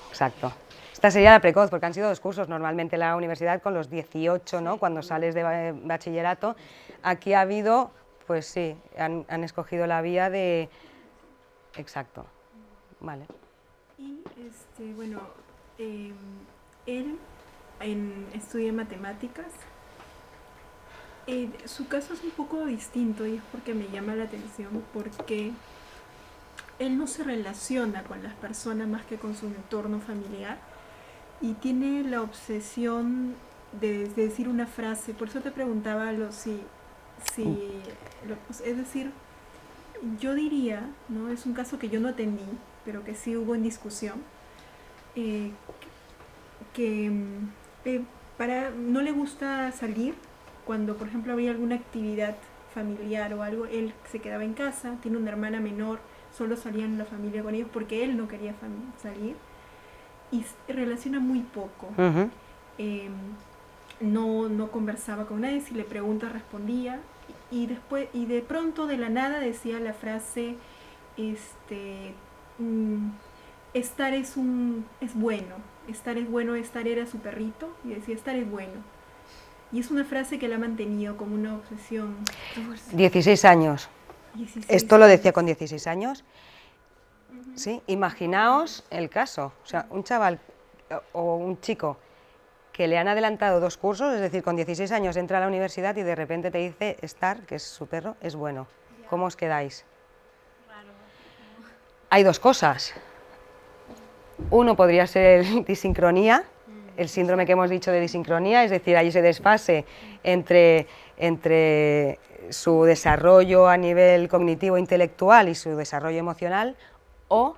Exacto. Esta sería la precoz, porque han sido 2 cursos, normalmente en la universidad con los 18, ¿no? Cuando sales de bachillerato. Aquí ha habido, pues sí, han escogido la vía de... Exacto, vale. Y bueno, él estudia matemáticas. Su caso es un poco distinto y es porque me llama la atención, porque él no se relaciona con las personas más que con su entorno familiar y tiene la obsesión de decir una frase. Por eso te preguntaba si Sí, es decir, yo diría, ¿no? Es un caso que yo no atendí, pero que sí hubo en discusión, eh, que no le gusta salir cuando, por ejemplo, había alguna actividad familiar o algo, él se quedaba en casa, tiene una hermana menor, solo salía en la familia con ellos porque él no quería salir y relaciona muy poco. No conversaba con nadie, si le preguntas respondía y después y de pronto de la nada decía la frase estar es bueno, estar era su perrito y decía estar es bueno. Y es una frase que la ha mantenido como una obsesión. 16 años. 16 Esto lo decía con 16 años. ¿Sí? Imaginaos el caso, o sea, un chaval o un chico que le han adelantado 2 cursos, es decir, con 16 años entra a la universidad y de repente te dice Star, que es su perro, es bueno. ¿Cómo os quedáis? Hay 2 cosas. Uno podría ser disincronía, el síndrome que hemos dicho de disincronía, es decir, hay ese desfase entre su desarrollo a nivel cognitivo intelectual y su desarrollo emocional, o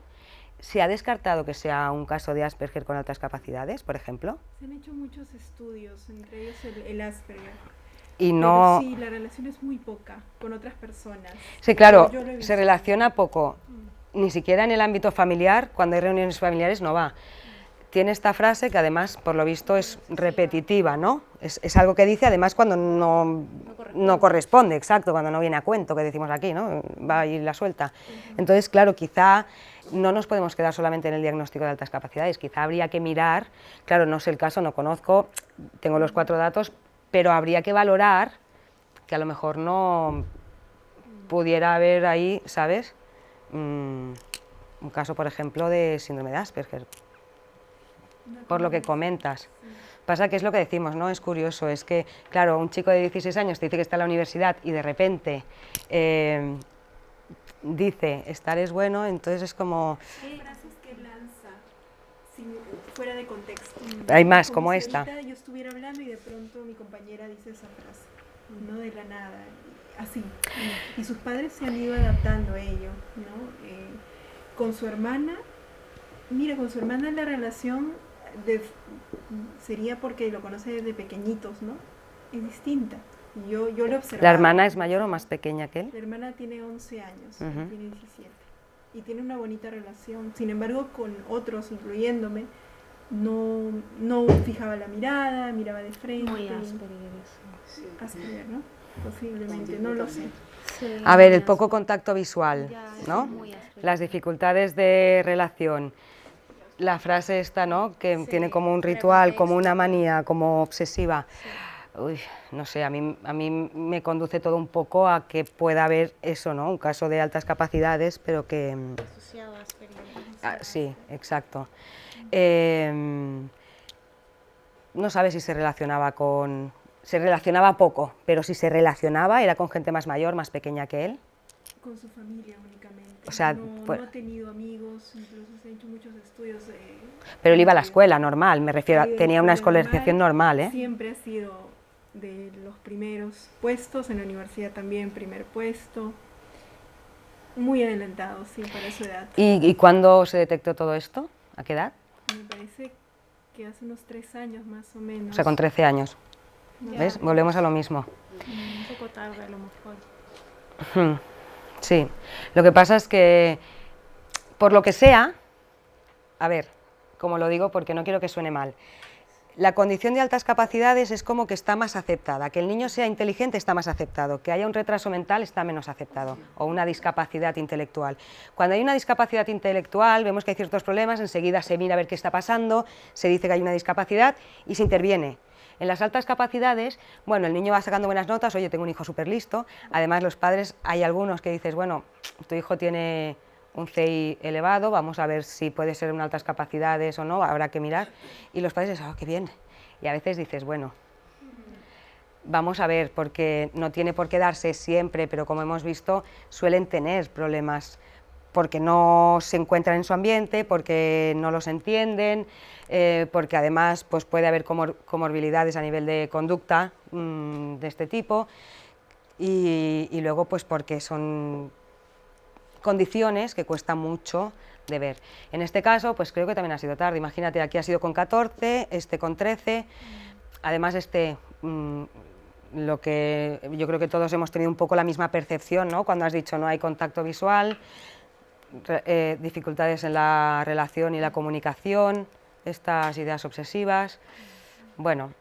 se ha descartado que sea un caso de Asperger con altas capacidades, por ejemplo. Se han hecho muchos estudios, entre ellos el Asperger. Y no... Pero sí, la relación es muy poca con otras personas. Sí, claro, Yo lo he visto. se relaciona poco, ni siquiera en el ámbito familiar, cuando hay reuniones familiares no va. Tiene esta frase que además, por lo visto, es repetitiva, ¿no? Es algo que dice además cuando no corresponde, exacto, cuando no viene a cuento, que decimos aquí, ¿no? Va y la suelta. Entonces, claro, quizá no nos podemos quedar solamente en el diagnóstico de altas capacidades, quizá habría que mirar, claro, no sé el caso, no conozco, tengo los 4 datos, pero habría que valorar que a lo mejor no pudiera haber ahí, ¿sabes? Un caso, por ejemplo, de síndrome de Asperger, por lo que comentas. Pasa que es lo que decimos, ¿no? Es curioso, es que, claro, un chico de 16 años te dice que está en la universidad y de repente dice estar es bueno, entonces es como... Hay frases que lanza fuera de contexto. Hay más, como si esta. Ahorita yo estuviera hablando y de pronto mi compañera dice esa frase, no de la nada, así. Y sus padres se han ido adaptando a ello, ¿no? Con su hermana, mira, con su hermana la relación sería porque lo conoce desde pequeñitos, ¿no? Es distinta. Yo lo observo. ¿La hermana es mayor o más pequeña que él? La hermana tiene 11 años, tiene 17. Y tiene una bonita relación. Sin embargo, con otros, incluyéndome, no fijaba la mirada, miraba de frente. Muy Asperger eso. Asperger, ¿no? Posiblemente, no lo sé. Sí, A ver, el muy poco contacto visual, Ya, ¿no? muy Asperger. Las dificultades de relación. La frase esta, ¿no? Que tiene como un ritual, como una manía, como obsesiva. Uy, no sé, a mí me conduce todo un poco a que pueda haber eso, ¿no? Un caso de altas capacidades, pero que... Asociado a Asperger. sí, exacto. No sabe si se relacionaba con... Se relacionaba poco, pero si se relacionaba era con gente más mayor, más pequeña que él. Con su familia únicamente. O sea, no ha tenido amigos, incluso se han hecho muchos estudios. Pero él iba a la escuela normal, me refiero, Iba a la tenía una escuela escolarización normal, ¿eh? Siempre ha sido de los primeros puestos, en la universidad también primer puesto. Muy adelantado, sí, para su edad. ¿Y cuándo se detectó todo esto? ¿A qué edad? Me parece que hace unos 3 años más o menos. O sea, con 13 años. No, ¿Ves? Volvemos a lo mismo. Un poco tarde a lo mejor. Sí, lo que pasa es que, por lo que sea, a ver, como lo digo porque no quiero que suene mal, la condición de altas capacidades es como que está más aceptada, que el niño sea inteligente está más aceptado, que haya un retraso mental está menos aceptado, o una discapacidad intelectual. Cuando hay una discapacidad intelectual, vemos que hay ciertos problemas, enseguida se mira a ver qué está pasando, se dice que hay una discapacidad y se interviene. En las altas capacidades, bueno, el niño va sacando buenas notas, oye, tengo un hijo súper listo, además los padres, hay algunos que dices, bueno, tu hijo tiene un CI elevado, vamos a ver si puede ser una altas capacidades o no, habrá que mirar, y los padres dicen, oh, qué bien, y a veces dices, bueno, vamos a ver, porque no tiene por qué darse siempre, pero como hemos visto, suelen tener problemas, porque no se encuentran en su ambiente, porque no los entienden, porque además pues puede haber comorbilidades a nivel de conducta de este tipo, y luego pues porque son condiciones que cuesta mucho de ver. En este caso, pues creo que también ha sido tarde. Imagínate, aquí ha sido con 14, este con 13. Además, lo que yo creo que todos hemos tenido un poco la misma percepción, ¿no? Cuando has dicho no hay contacto visual, dificultades en la relación y la comunicación, estas ideas obsesivas. Bueno,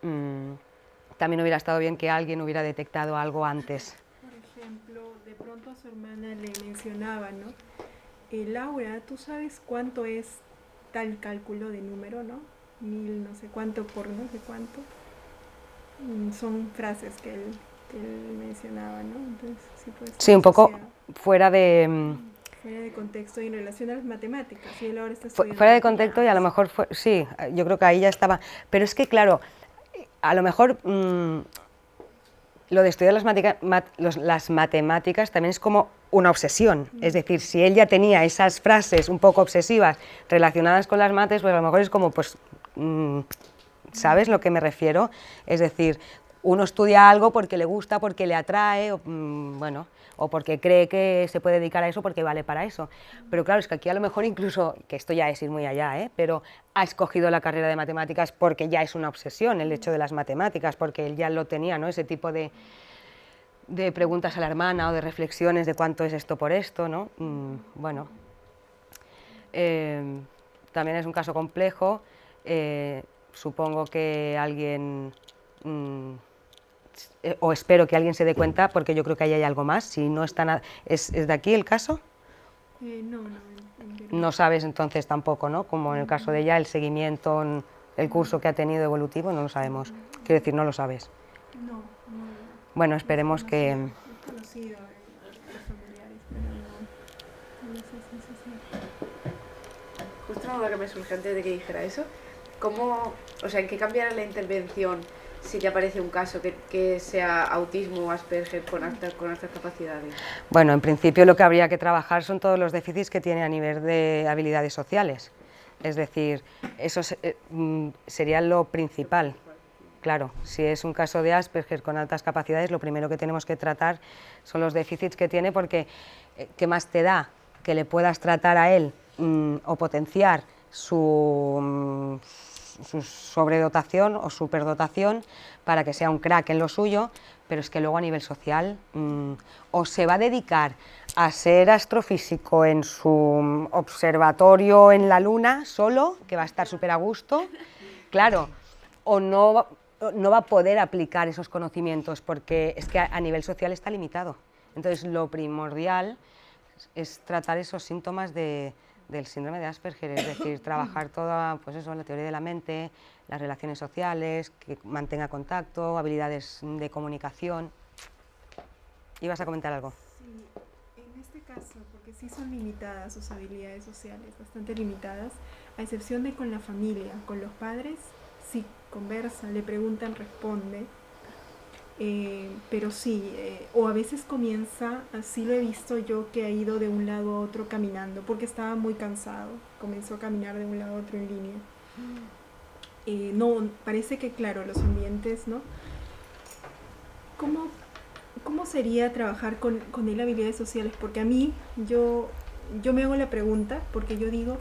también hubiera estado bien que alguien hubiera detectado algo antes. Por ejemplo, de pronto a su hermana le mencionaba, ¿no? Laura, ¿tú sabes cuánto es tal cálculo de número, no? 1000 no sé cuánto por no sé cuánto. Son frases que él mencionaba, ¿no? Entonces, sí, pues, sí, un poco fuera de contexto y en relación a las matemáticas. Y él ahora está fuera de contexto y a lo mejor, sí, yo creo que ahí ya estaba. Pero es que, claro, a lo mejor lo de estudiar las matemáticas también es como una obsesión. Es decir, si él ya tenía esas frases un poco obsesivas relacionadas con las mates, pues a lo mejor es como, pues, ¿sabes lo que me refiero? Es decir, uno estudia algo porque le gusta, porque le atrae, bueno, o porque cree que se puede dedicar a eso porque vale para eso. Pero claro, es que aquí a lo mejor incluso, que esto ya es ir muy allá, pero ha escogido la carrera de matemáticas porque ya es una obsesión el hecho de las matemáticas, porque él ya lo tenía, ¿no? Ese tipo de preguntas a la hermana o de reflexiones de cuánto es esto por esto, ¿no? Bueno, también es un caso complejo. Supongo que alguien, o espero que alguien se dé cuenta, porque yo creo que ahí hay algo más. Si no está nada, ¿es de aquí el caso? No. No sabes entonces tampoco, ¿no? Como en el caso de ella, el seguimiento, el curso que ha tenido evolutivo, no lo sabemos. Quiero decir, no lo sabes. No. Bueno, esperemos que... He conocido a los familiares, pero no sé si es así. Justo una duda que me surge antes de que dijera eso, ¿cómo, o sea, en qué cambiará la intervención si te aparece un caso que sea autismo o Asperger con altas capacidades? Bueno, en principio lo que habría que trabajar son todos los déficits que tiene a nivel de habilidades sociales. Es decir, eso sería lo principal. Claro, si es un caso de Asperger con altas capacidades, lo primero que tenemos que tratar son los déficits que tiene, porque ¿qué más te da que le puedas tratar a él o potenciar su sobredotación o superdotación para que sea un crack en lo suyo, pero es que luego a nivel social o se va a dedicar a ser astrofísico en su observatorio en la Luna solo, que va a estar súper a gusto, claro, o no va a poder aplicar esos conocimientos porque es que a nivel social está limitado. Entonces lo primordial es tratar esos síntomas del síndrome de Asperger, es decir, trabajar toda, pues eso, la teoría de la mente, las relaciones sociales, que mantenga contacto, habilidades de comunicación. ¿Ibas a comentar algo? Sí, en este caso, porque sí son limitadas sus habilidades sociales, bastante limitadas, a excepción de con la familia, con los padres, sí conversa, le preguntan, responde, pero sí, o a veces comienza, así lo he visto yo, que ha ido de un lado a otro caminando, porque estaba muy cansado, comenzó a caminar de un lado a otro en línea. No, parece que claro, los ambientes, ¿no? ¿Cómo sería trabajar con él habilidades sociales? Porque a mí, yo me hago la pregunta, porque yo digo,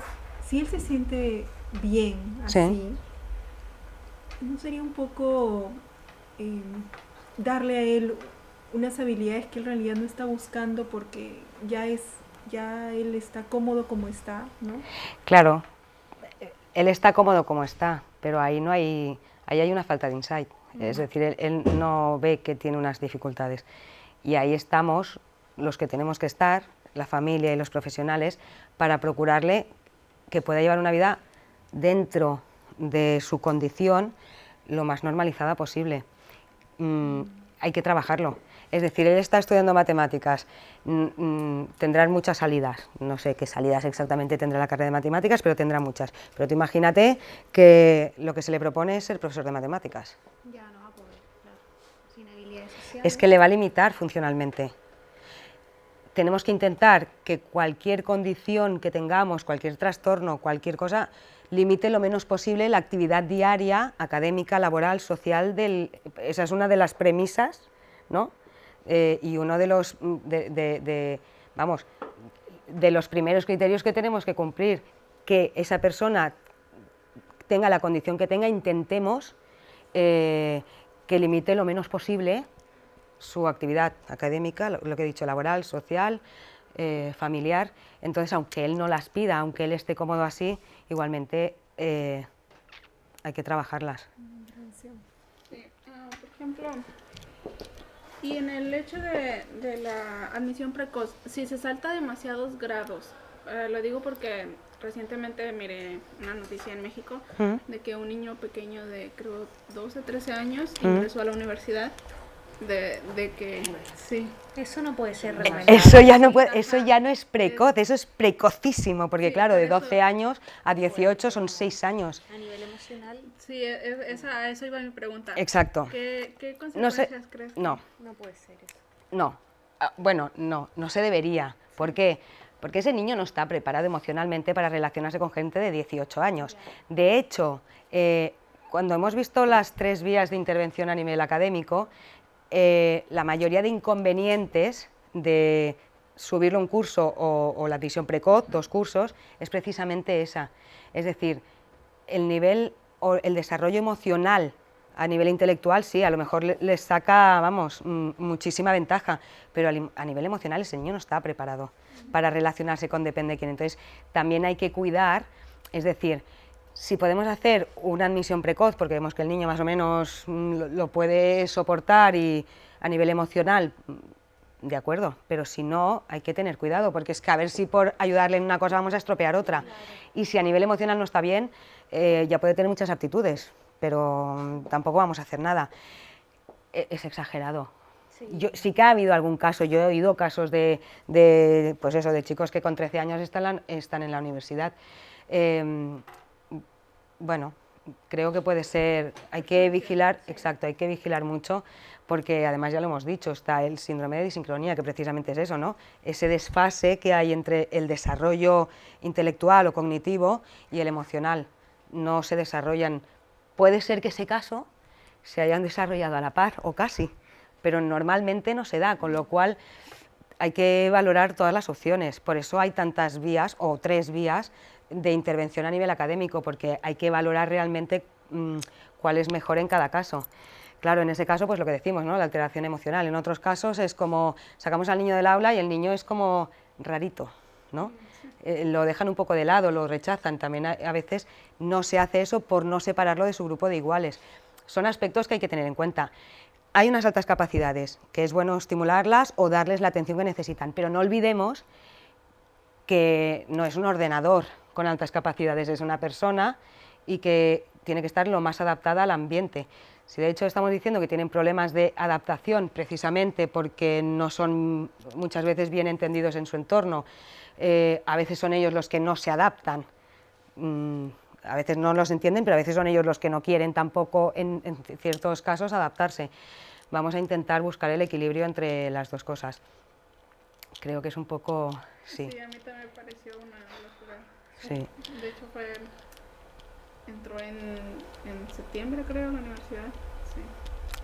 si él se siente bien así, Sí. ¿no sería un poco darle a él unas habilidades que en realidad no está buscando porque ya él está cómodo como está, ¿no? Claro, él está cómodo como está, pero ahí hay una falta de insight, es decir, él no ve que tiene unas dificultades y ahí estamos los que tenemos que estar, la familia y los profesionales, para procurarle que pueda llevar una vida dentro de su condición lo más normalizada posible. Hay que trabajarlo. Es decir, él está estudiando matemáticas, tendrán muchas salidas, no sé qué salidas exactamente tendrá la carrera de matemáticas, pero tendrá muchas. Pero tú imagínate que lo que se le propone es ser profesor de matemáticas. Ya no va a poder, claro, sin habilidades sociales. Es que le va a limitar funcionalmente. Tenemos que intentar que cualquier condición que tengamos, cualquier trastorno, cualquier cosa, limite lo menos posible la actividad diaria, académica, laboral, social. Esa es una de las premisas, ¿no?, y uno de los, vamos, de los primeros criterios que tenemos que cumplir, que esa persona tenga la condición que tenga, intentemos que limite lo menos posible su actividad académica, lo que he dicho, laboral, social, familiar. Entonces, aunque él no las pida, aunque él esté cómodo así, igualmente hay que trabajarlas. Sí, por ejemplo, y en el hecho de la admisión precoz, si se salta demasiados grados, lo digo porque recientemente miré una noticia en México de que un niño pequeño de creo 12, 13 años ingresó a la universidad de que sí. Eso no puede ser realmente. Eso ya no puede, eso ya no es precoz, eso es precocísimo, porque Sí, claro, de por eso. 12 años a 18 son 6 años. A nivel emocional Sí, a eso iba mi pregunta. Exacto. ¿Qué No sé, consecuencias crees? no, no puede ser eso. no. Bueno, no se debería. ¿Por qué? Porque ese niño no está preparado emocionalmente para relacionarse con gente de 18 años. De hecho, cuando hemos visto las 3 vías de intervención a nivel académico, la mayoría de inconvenientes de subirlo un curso o la admisión precoz, 2 cursos, es precisamente esa. Es decir, el nivel o el desarrollo emocional a nivel intelectual, sí, a lo mejor les saca, vamos, muchísima ventaja, pero a nivel emocional ese niño no está preparado para relacionarse con depende de quién. Entonces, también hay que cuidar, es decir, si podemos hacer una admisión precoz, porque vemos que el niño más o menos lo puede soportar y a nivel emocional, de acuerdo, pero si no, hay que tener cuidado, porque es que a ver si por ayudarle en una cosa vamos a estropear otra. Y si a nivel emocional no está bien, ya puede tener muchas aptitudes, pero tampoco vamos a hacer nada. Es exagerado. Sí que ha habido algún caso, yo he oído casos pues eso, de chicos que con 13 años están en la universidad. Bueno, creo que puede ser, hay que vigilar, exacto, hay que vigilar mucho, porque además ya lo hemos dicho, está el síndrome de disincronía, que precisamente es eso, ¿no? Ese desfase que hay entre el desarrollo intelectual o cognitivo y el emocional. No se desarrollan. Puede ser que ese caso se hayan desarrollado a la par o casi, pero normalmente no se da, con lo cual hay que valorar todas las opciones. Por eso hay tantas vías o 3 vías de intervención a nivel académico, porque hay que valorar realmente cuál es mejor en cada caso. Claro, en ese caso, pues lo que decimos, ¿no? La alteración emocional. En otros casos es como sacamos al niño del aula y el niño es como rarito, ¿no? Lo dejan un poco de lado, lo rechazan. También a veces no se hace eso por no separarlo de su grupo de iguales. Son aspectos que hay que tener en cuenta. Hay unas altas capacidades, que es bueno estimularlas o darles la atención que necesitan, pero no olvidemos que no es un ordenador con altas capacidades, es una persona y que tiene que estar lo más adaptada al ambiente. Si de hecho estamos diciendo que tienen problemas de adaptación precisamente porque no son muchas veces bien entendidos en su entorno, a veces son ellos los que no se adaptan, a veces no los entienden, pero a veces son ellos los que no quieren tampoco en ciertos casos adaptarse. Vamos a intentar buscar el equilibrio entre las dos cosas. Creo que es un poco... Sí, Sí, a mí también me pareció una locura. sí. De hecho entró en septiembre, creo, en la universidad. Sí,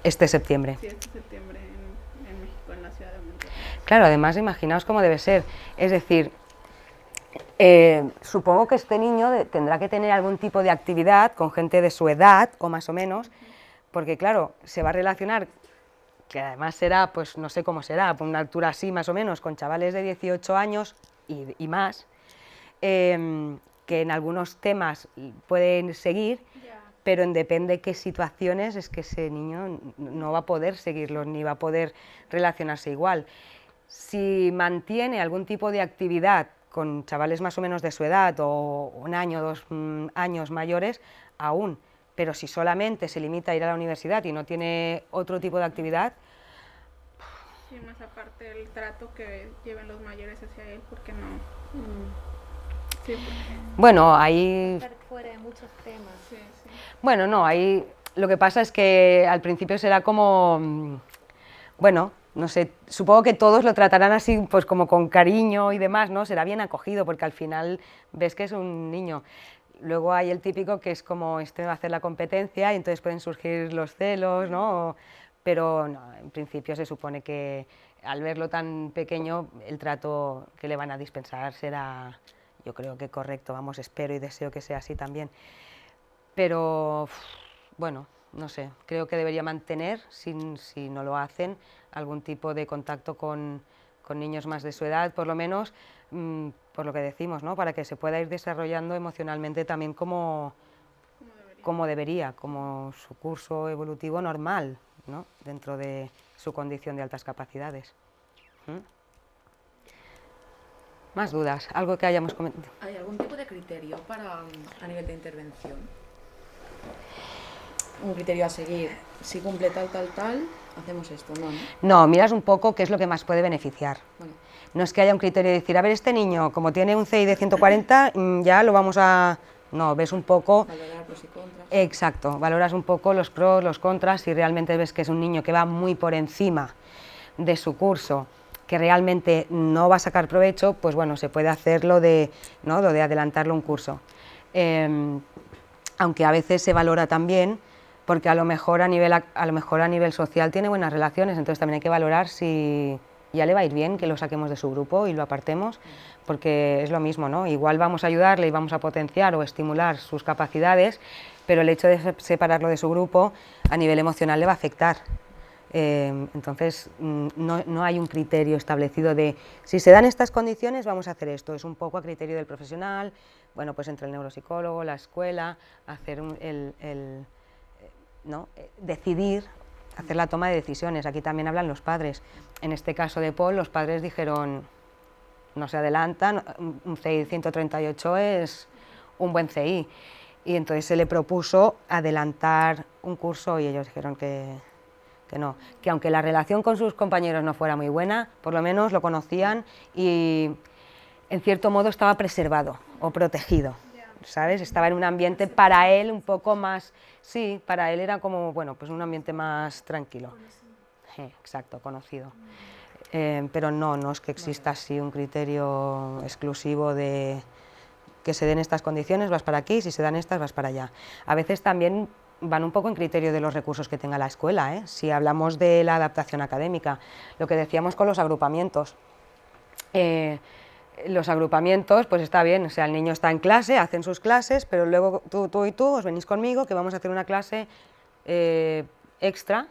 Este septiembre. sí, este septiembre en México, en la ciudad de Monterrey. Claro, además imaginaos cómo debe ser. Es decir, supongo que este niño tendrá que tener algún tipo de actividad con gente de su edad, o más o menos, porque claro, se va a relacionar, que además será, pues no sé cómo será, por una altura así más o menos, con chavales de 18 años y más, que en algunos temas pueden seguir, pero en depende de qué situaciones es que ese niño no va a poder seguirlos ni va a poder relacionarse igual. Si mantiene algún tipo de actividad con chavales más o menos de su edad o 1 año, 2 años mayores, aún, pero si solamente se limita a ir a la universidad y no tiene otro tipo de actividad... Sí, más aparte el trato que llevan los mayores hacia él, porque no... Sí, Bueno, ahí... Estar fuera de muchos temas. sí. Bueno, no, ahí lo que pasa es que al principio será como... Bueno, no sé, supongo que todos lo tratarán así, pues como con cariño y demás, ¿no? Será bien acogido, porque al final ves que es un niño. Luego hay el típico que es como este va a hacer la competencia y entonces pueden surgir los celos, ¿no? pero no, en principio se supone que al verlo tan pequeño el trato que le van a dispensar será, yo creo que correcto, vamos, espero y deseo que sea así también. Pero bueno, no sé, creo que debería mantener, si no lo hacen, algún tipo de contacto con niños más de su edad, por lo menos, por lo que decimos, ¿no? Para que se pueda ir desarrollando emocionalmente también como debería, como su curso evolutivo normal, ¿no? Dentro de su condición de altas capacidades. Más dudas, algo que hayamos comentado. ¿Hay algún tipo de criterio a nivel de intervención? Un criterio a seguir, si cumple tal, hacemos esto, ¿no? No, miras un poco qué es lo que más puede beneficiar. Vale. No es que haya un criterio de decir, a ver, este niño, como tiene un CI de 140, ya lo vamos a... No, ves un poco... Valorar pros y contras. Exacto, valoras un poco los pros, los contras, si realmente ves que es un niño que va muy por encima de su curso, que realmente no va a sacar provecho, pues bueno, se puede hacer lo de adelantarlo un curso. Aunque a veces se valora también, porque a lo mejor a nivel social tiene buenas relaciones, entonces también hay que valorar si ya le va a ir bien que lo saquemos de su grupo y lo apartemos, porque es lo mismo, ¿no? Igual vamos a ayudarle y vamos a potenciar o estimular sus capacidades, pero el hecho de separarlo de su grupo a nivel emocional le va a afectar. Entonces no hay un criterio establecido de si se dan estas condiciones vamos a hacer esto, es un poco a criterio del profesional, bueno, pues entre el neuropsicólogo, la escuela, hacer decidir, hacer la toma de decisiones. Aquí también hablan los padres. En este caso de Paul, los padres dijeron, no se adelantan, un CI 138 es un buen CI. Y entonces se le propuso adelantar un curso y ellos dijeron que no, que aunque la relación con sus compañeros no fuera muy buena, por lo menos lo conocían y en cierto modo estaba preservado o protegido. ¿Sabes? Estaba en un ambiente para él un poco más, sí, para él era como, bueno, pues un ambiente más tranquilo. Exacto, conocido. Pero no es que exista así un criterio exclusivo de que se den estas condiciones, vas para aquí, si se dan estas, vas para allá. A veces también van un poco en criterio de los recursos que tenga la escuela, ¿eh? Si hablamos de la adaptación académica, lo que decíamos con los agrupamientos. Los agrupamientos, pues está bien, o sea, el niño está en clase, hacen sus clases, pero luego tú y tú os venís conmigo que vamos a hacer una clase extra,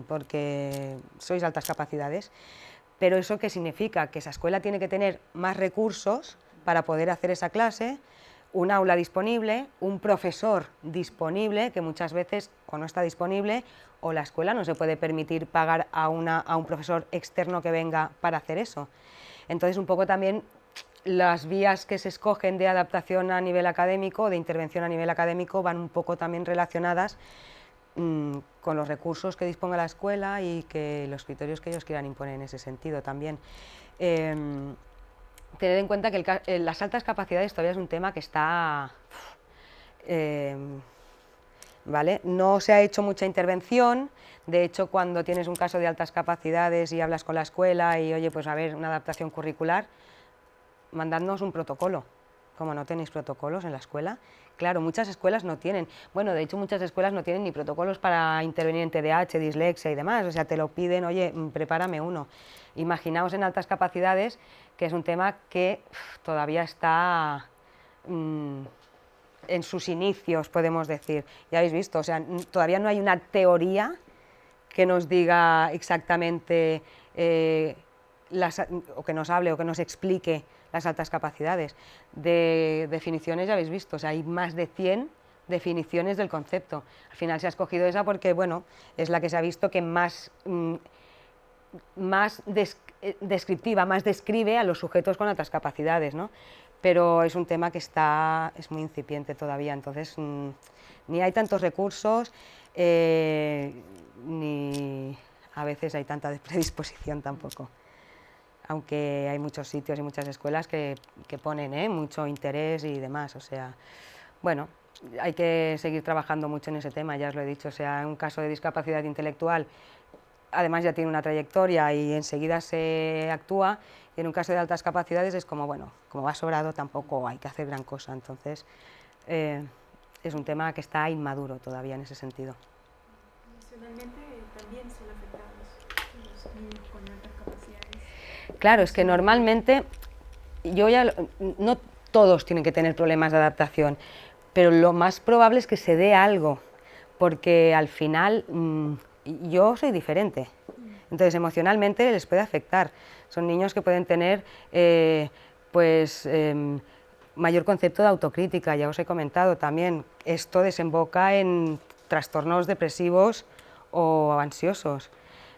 porque sois de altas capacidades. Pero ¿eso qué significa? Que esa escuela tiene que tener más recursos para poder hacer esa clase, un aula disponible, un profesor disponible, que muchas veces o no está disponible, o la escuela no se puede permitir pagar a un profesor externo que venga para hacer eso. Entonces, un poco también las vías que se escogen de adaptación a nivel académico, de intervención a nivel académico, van un poco también relacionadas con los recursos que disponga la escuela y que los criterios que ellos quieran imponer en ese sentido también. Tened en cuenta que las altas capacidades todavía es un tema que está... ¿vale? No se ha hecho mucha intervención. De hecho, cuando tienes un caso de altas capacidades y hablas con la escuela y, oye, pues a ver, una adaptación curricular, mandadnos un protocolo. Como no tenéis protocolos en la escuela, claro, muchas escuelas no tienen. Bueno, de hecho, muchas escuelas no tienen ni protocolos para intervenir en TDAH, dislexia y demás. O sea, te lo piden, oye, prepárame uno. Imaginaos en altas capacidades, que es un tema que todavía está... en sus inicios, podemos decir. Ya habéis visto, o sea, todavía no hay una teoría que nos diga exactamente, o que nos hable o que nos explique las altas capacidades. De definiciones ya habéis visto, o sea, hay más de 100 definiciones del concepto. Al final se ha escogido esa porque, bueno, es la que se ha visto que más descriptiva, más describe a los sujetos con altas capacidades, ¿no? Pero es un tema que es muy incipiente todavía, entonces ni hay tantos recursos, ni a veces hay tanta predisposición tampoco, aunque hay muchos sitios y muchas escuelas que ponen mucho interés y demás, o sea, bueno, hay que seguir trabajando mucho en ese tema, ya os lo he dicho, o sea, en un caso de discapacidad intelectual, además ya tiene una trayectoria y enseguida se actúa, y en un caso de altas capacidades es como, bueno, como va sobrado tampoco hay que hacer gran cosa, entonces es un tema que está inmaduro todavía en ese sentido. Emocionalmente también se Claro, es que normalmente, no todos tienen que tener problemas de adaptación, pero lo más probable es que se dé algo, porque al final yo soy diferente, entonces emocionalmente les puede afectar. Son niños que pueden tener mayor concepto de autocrítica, ya os he comentado también, esto desemboca en trastornos depresivos o ansiosos.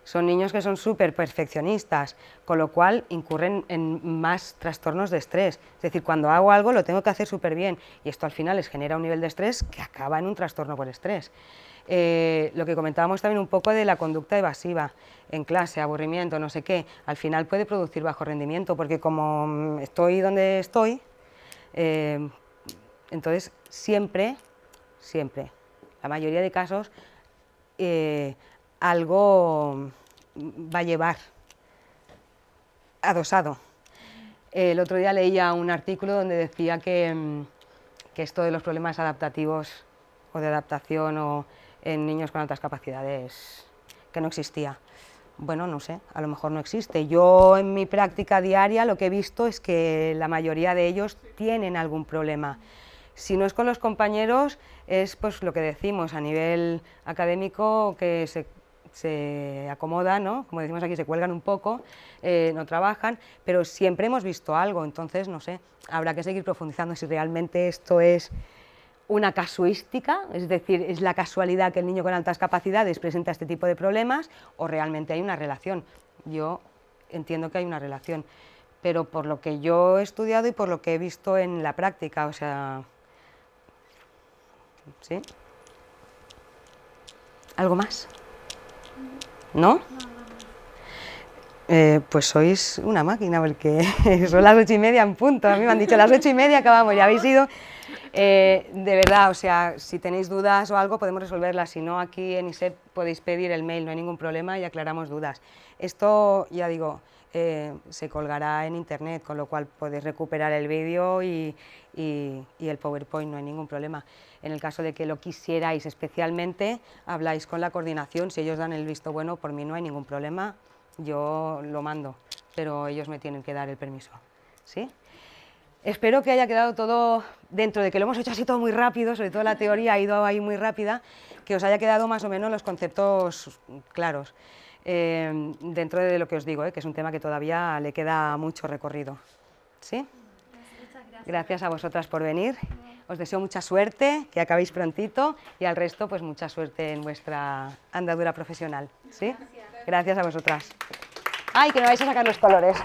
Son niños que son súper perfeccionistas, con lo cual incurren en más trastornos de estrés. Es decir, cuando hago algo lo tengo que hacer súper bien y esto al final les genera un nivel de estrés que acaba en un trastorno por estrés. Lo que comentábamos también un poco de la conducta evasiva en clase, aburrimiento, no sé qué, al final puede producir bajo rendimiento porque como estoy donde estoy, entonces siempre, la mayoría de casos, algo va a llevar adosado. El otro día leía un artículo donde decía que esto de los problemas adaptativos o de adaptación o en niños con altas capacidades, que no existía. Bueno, no sé, a lo mejor no existe. Yo en mi práctica diaria lo que he visto es que la mayoría de ellos tienen algún problema. Si no es con los compañeros, es pues lo que decimos a nivel académico, que se acomodan, ¿no? Como decimos aquí, se cuelgan un poco, no trabajan, pero siempre hemos visto algo, entonces, no sé, habrá que seguir profundizando si realmente esto es una casuística, es decir, es la casualidad que el niño con altas capacidades presenta este tipo de problemas o realmente hay una relación. Yo entiendo que hay una relación, pero por lo que yo he estudiado y por lo que he visto en la práctica, o sea, ¿sí? ¿Algo más? ¿No? Pues sois una máquina, porque son las 8:30 en punto. A mí me han dicho las 8:30 acabamos, ya habéis ido. De verdad, o sea, si tenéis dudas o algo podemos resolverlas. Si no, aquí en ISEP podéis pedir el mail, no hay ningún problema y aclaramos dudas. Esto, ya digo, se colgará en internet, con lo cual podéis recuperar el vídeo y el PowerPoint, no hay ningún problema. En el caso de que lo quisierais especialmente, habláis con la coordinación, si ellos dan el visto bueno, por mí no hay ningún problema, yo lo mando, pero ellos me tienen que dar el permiso, ¿sí? Espero que haya quedado todo, dentro de que lo hemos hecho así todo muy rápido, sobre todo la teoría ha ido ahí muy rápida, que os haya quedado más o menos los conceptos claros, dentro de lo que os digo, que es un tema que todavía le queda mucho recorrido, ¿sí? Gracias a vosotras por venir. Os deseo mucha suerte, que acabéis prontito y al resto pues mucha suerte en vuestra andadura profesional, ¿sí? Gracias a vosotras. ¡Ay, que me vais a sacar los colores!